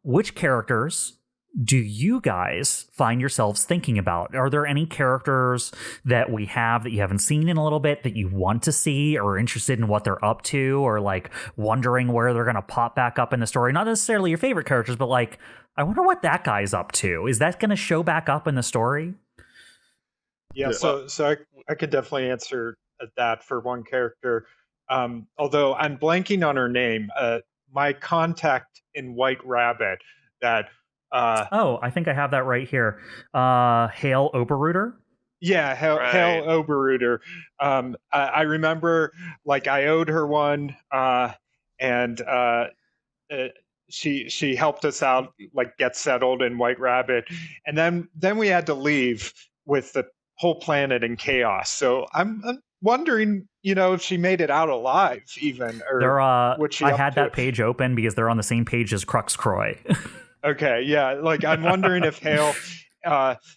A: Which characters do you guys find yourselves thinking about? Are there any characters that we have that you haven't seen in a little bit that you want to see or interested in what they're up to, or like wondering where they're going to pop back up in the story? Not necessarily your favorite characters, but like, I wonder what that guy's up to. Is that going to show back up in the story?
B: Yeah, so I could definitely answer that for one character. Although I'm blanking on her name. My contact in White Rabbit that...
A: I think I have that right here. Hale Oberruder?
B: Yeah, Hale Oberruder. I remember, like, I owed her one, and she helped us out, like, get settled in White Rabbit, and then we had to leave with the whole planet in chaos. So I'm wondering, if she made it out alive, even, or what she.
A: I had that page open because they're on the same page as Crux Croy.
B: Okay, yeah, like I'm wondering if Hale,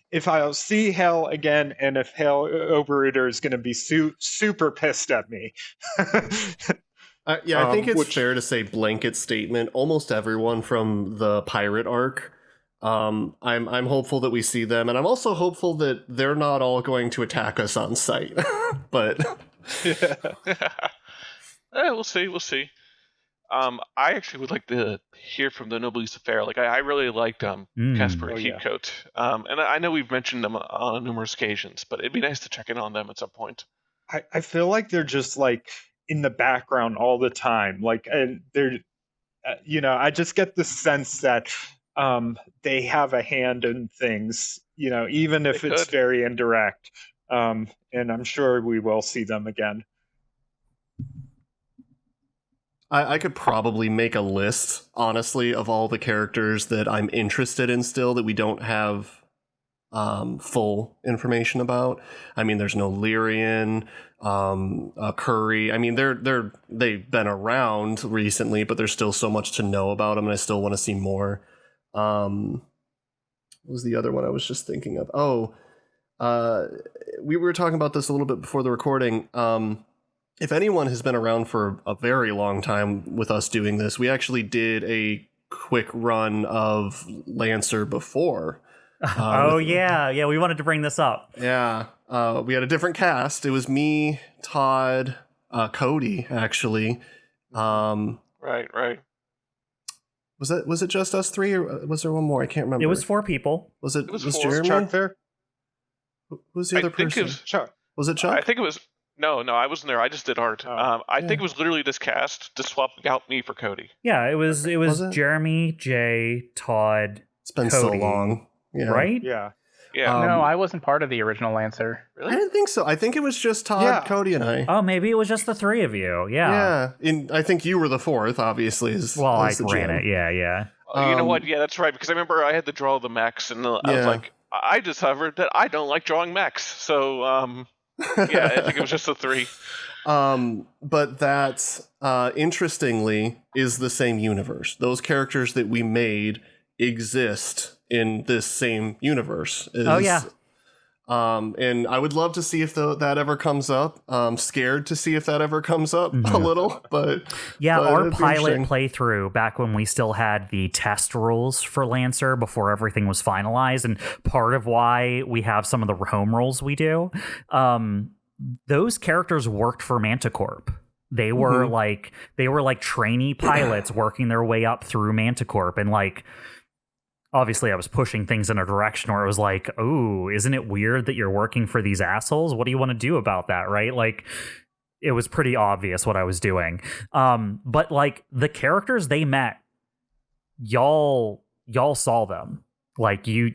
B: if I'll see Hale again, and if Hale Oberruder is going to be super pissed at me.
D: I think it's fair to say blanket statement. Almost everyone from the pirate arc. I'm hopeful that we see them, and I'm also hopeful that they're not all going to attack us on sight. But
C: we'll see. I actually would like to hear from the Noblesse Affair. Like, I really liked Casper Heatcoat. And I know we've mentioned them on numerous occasions, but it'd be nice to check in on them at some point.
B: I feel like they're just like in the background all the time. Like, and they're, I just get the sense that they have a hand in things, even if it's very indirect. And I'm sure we will see them again.
D: I could probably make a list, honestly, of all the characters that I'm interested in still that we don't have full information about. I mean, there's no Lyrian, Curry. I mean, they've been around recently, but there's still so much to know about them, and I still want to see more. What was the other one I was just thinking of? We were talking about this a little bit before the recording. If anyone has been around for a very long time with us doing this, we actually did a quick run of Lancer before.
A: We wanted to bring this up.
D: Yeah, we had a different cast. It was me, Todd, Cody, actually.
C: Right.
D: Was it just us three, or was there one more? I can't remember.
A: It was 4 people.
D: Was it
C: four.
D: Jeremy?
B: Chuck there?
D: Who's the other person?
B: Chuck.
D: Was it Chuck?
C: I think it was. No, I wasn't there. I just did art. I think it was literally this cast to swap out me for Cody.
A: Yeah, it was Jeremy, Jay, Todd.
D: It's been
A: Cody,
D: so long. Yeah.
A: Right?
B: Yeah.
E: No, I wasn't part of the original Lancer.
C: Really?
D: I didn't think so. I think it was just Todd, Cody, and I.
A: Oh, maybe it was just the 3 of you. Yeah.
D: Yeah. I think you were the 4th, obviously.
A: I ran it. Yeah.
C: You know what? Yeah, that's right. Because I remember I had to draw the mechs, and I was like, I discovered that I don't like drawing mechs. So, Yeah, I think it was just a 3.
D: But that, interestingly, is the same universe. Those characters that we made exist in this same universe.
A: Oh, yeah.
D: And I would love to see if that ever comes up. I'm scared to see if that ever comes up a little, but
A: yeah,
D: but
A: our
D: it'd be
A: pilot
D: interesting.
A: playthrough back when we still had the test rules for Lancer before everything was finalized, and part of why we have some of the home rules we do, those characters worked for Manticorp. They were like trainee pilots working their way up through Manticorp, and like obviously I was pushing things in a direction where it was like, oh, isn't it weird that you're working for these assholes? What do you want to do about that, right? Like, it was pretty obvious what I was doing. But like the characters they met, y'all saw them. Like you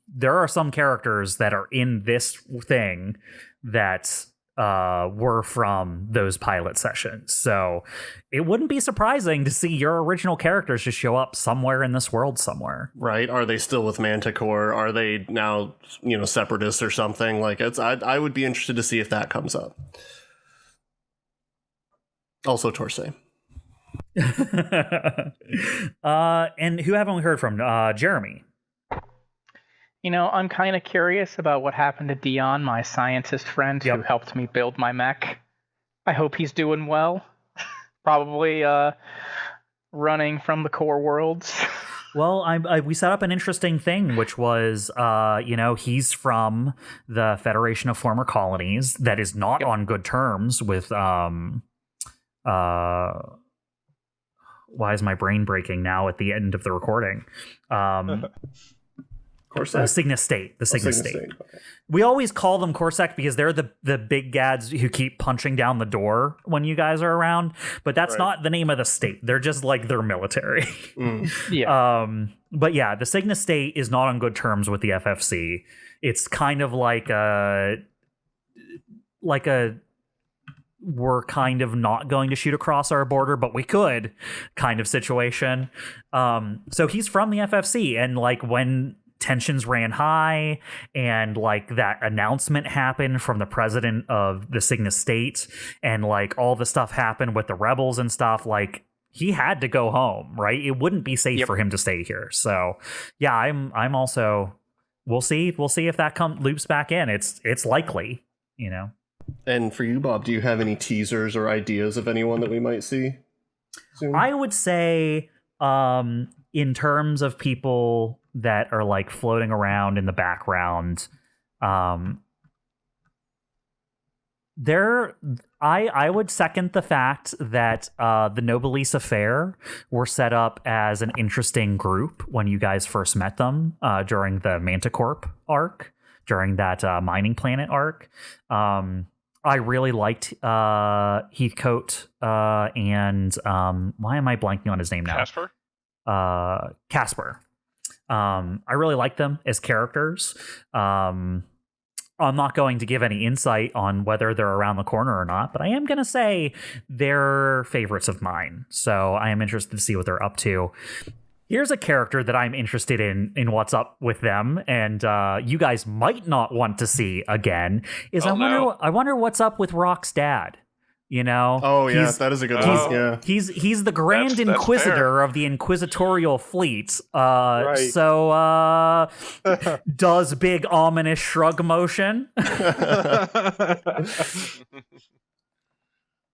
A: there are some characters that are in this thing that were from those pilot sessions. So it wouldn't be surprising to see your original characters just show up somewhere in this world somewhere.
D: Right? Are they still with Manticore? Are they now, separatists or something? Like, I would be interested to see if that comes up. Also, Torsay.
A: And who haven't we heard from? Jeremy.
E: I'm kind of curious about what happened to Dion, my scientist friend who helped me build my mech. I hope he's doing well. Probably running from the core worlds.
A: Well, we set up an interesting thing, which was, he's from the Federation of Former Colonies that is not on good terms with, why is my brain breaking now at the end of the recording? Cygnus State. The Cygnus State. Okay. We always call them Corsac because they're the big gads who keep punching down the door when you guys are around. But that's not the name of the state. They're just like their military.
E: Yeah.
A: But yeah, the Cygnus State is not on good terms with the FFC. It's kind of like a we're kind of not going to shoot across our border, but we could kind of situation. So he's from the FFC, and like when tensions ran high and like that announcement happened from the president of the Cygnus State and like all the stuff happened with the rebels and stuff, like he had to go home, right? It wouldn't be safe for him to stay here. So yeah, I'm also, we'll see if that loops back in. It's likely,
D: And for you, Bob, do you have any teasers or ideas of anyone that we might see soon?
A: I would say in terms of people that are like floating around in the background, I would second the fact that the Noblesse Affair were set up as an interesting group when you guys first met them during the Manticorp arc, during that mining planet arc. I really liked Heathcote and why am I blanking on his name now? Casper. I really like them as characters. I'm not going to give any insight on whether they're around the corner or not, but I am going to say they're favorites of mine. So I am interested to see what they're up to. Here's a character that I'm interested in what's up with them, and you guys might not want to see again. I wonder what's up with Rock's dad.
D: Oh yeah, that is a good one. Yeah,
A: he's the Grand Inquisitor of the Inquisitorial Fleet.
B: Right.
A: So does big ominous shrug motion.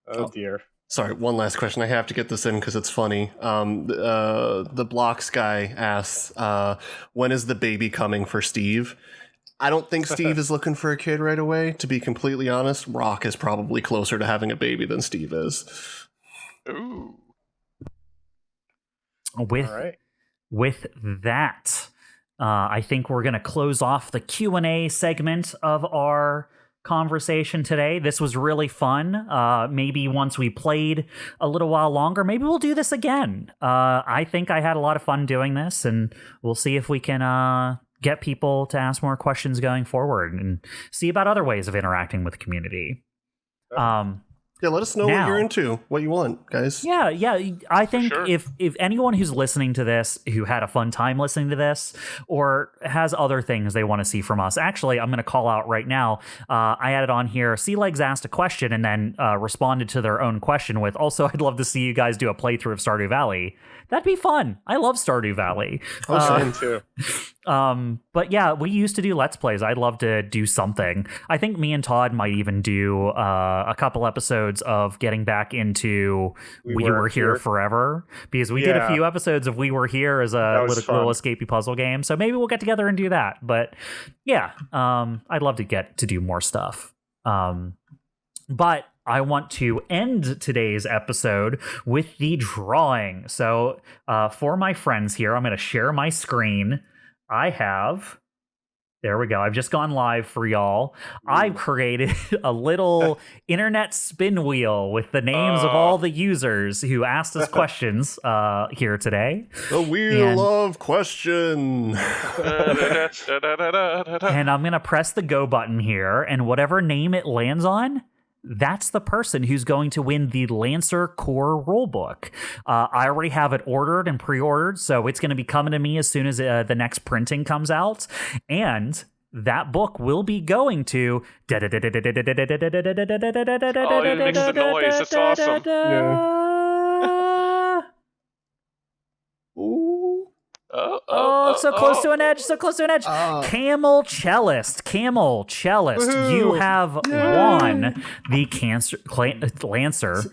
B: Oh dear.
D: Sorry, one last question. I have to get this in because it's funny. The Blocks guy asks, when is the baby coming for Steve? I don't think Steve is looking for a kid right away, to be completely honest. Rock is probably closer to having a baby than Steve is.
C: Ooh.
A: With that, I think we're going to close off the Q&A segment of our conversation today. This was really fun. Maybe once we played a little while longer, maybe we'll do this again. I think I had a lot of fun doing this, and we'll see if we can get people to ask more questions going forward and see about other ways of interacting with the community.
D: Yeah, let us know
A: Now.
D: what you're into, what you want, guys.
A: Yeah. I think
C: sure.
A: if anyone who's listening to this, who had a fun time listening to this, or has other things they want to see from us, actually, I'm going to call out right now. I added on here, Sea Legs asked a question and then responded to their own question with, also, I'd love to see you guys do a playthrough of Stardew Valley. That'd be fun. I love Stardew Valley.
B: Same too.
A: But yeah, we used to do Let's Plays. I'd love to do something. I think me and Todd might even do a couple episodes of getting back into We Were Here Forever, because we did a few episodes of We Were Here as a little escapey puzzle game. So maybe we'll get together and do that. But yeah, I'd love to get to do more stuff. But I want to end today's episode with the drawing. So for my friends here, I'm going to share my screen. There we go. I've just gone live for y'all. I've created a little internet spin wheel with the names of all the users who asked us questions here today.
D: The Wheel of Question.
A: And I'm going to press the go button here, and whatever name it lands on, that's the person who's going to win the Lancer Core Rulebook. I already have it ordered and pre-ordered, so it's going to be coming to me as soon as the next printing comes out. And that book will be going to...
C: Oh, it makes the noise. It's awesome.
D: Ooh.
A: So close to an edge. Camel Cellist.
B: Woohoo.
A: You have won the Lancer.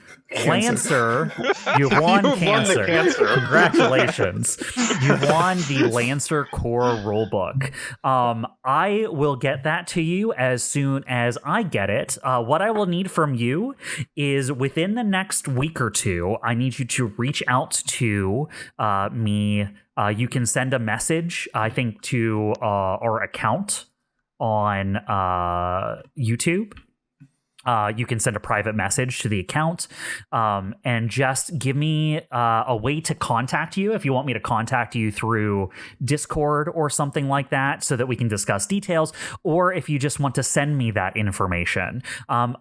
A: You've won Cancer. Congratulations. You've won the Lancer Core Rulebook. I will get that to you as soon as I get it. What I will need from you is within the next week or two, I need you to reach out to me. You can send a message, I think, to our account on YouTube. You can send a private message to the account and just give me a way to contact you if you want me to contact you through Discord or something like that so that we can discuss details, or if you just want to send me that information.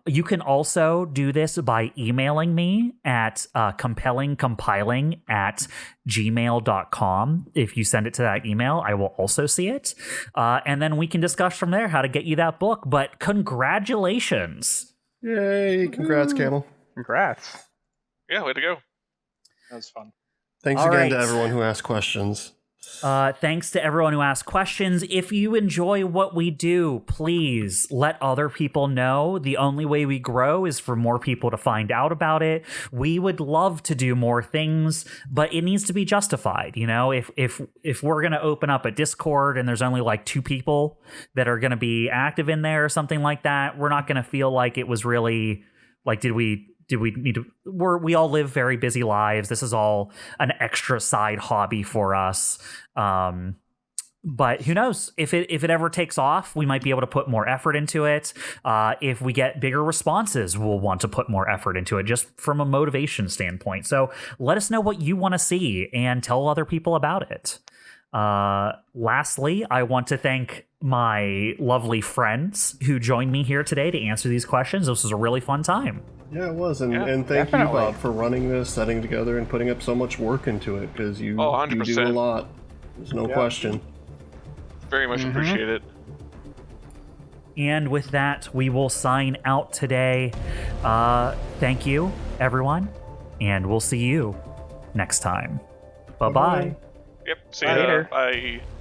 A: You can also do this by emailing me at compellingcompiling@gmail.com. If you send it to that email, I will also see it. And then we can discuss from there how to get you that book. But congratulations.
D: Yay, congrats, Camel.
E: Congrats.
C: Yeah, way to go.
B: That was fun.
D: Thanks
A: All
D: again
A: right.
D: to everyone who asked questions.
A: Thanks to everyone who asked questions. If you enjoy what we do, please let other people know. The only way we grow is for more people to find out about it. We would love to do more things, but it needs to be justified. You know, if we're going to open up a Discord and there's only like 2 people that are going to be active in there or something like that, we're not going to feel like it was really like, did we need to... We all live very busy lives. This is all an extra side hobby for us. But who knows? If it ever takes off, we might be able to put more effort into it. If we get bigger responses, we'll want to put more effort into it just from a motivation standpoint. So let us know what you want to see and tell other people about it. Lastly, I want to thank my lovely friends who joined me here today to answer these questions. This was a really fun time.
D: Yeah, it was. And thank
E: definitely.
D: you, Bob, for running this, setting together, and putting up so much work into it, because you do a
C: 100%.
D: lot. There's no question.
C: Very much appreciate it.
A: And with that, we will sign out today. Thank you, everyone, and we'll see you next time. Bye-bye.
C: Yep. See
B: Bye.
C: you
E: Later.
C: later. Bye.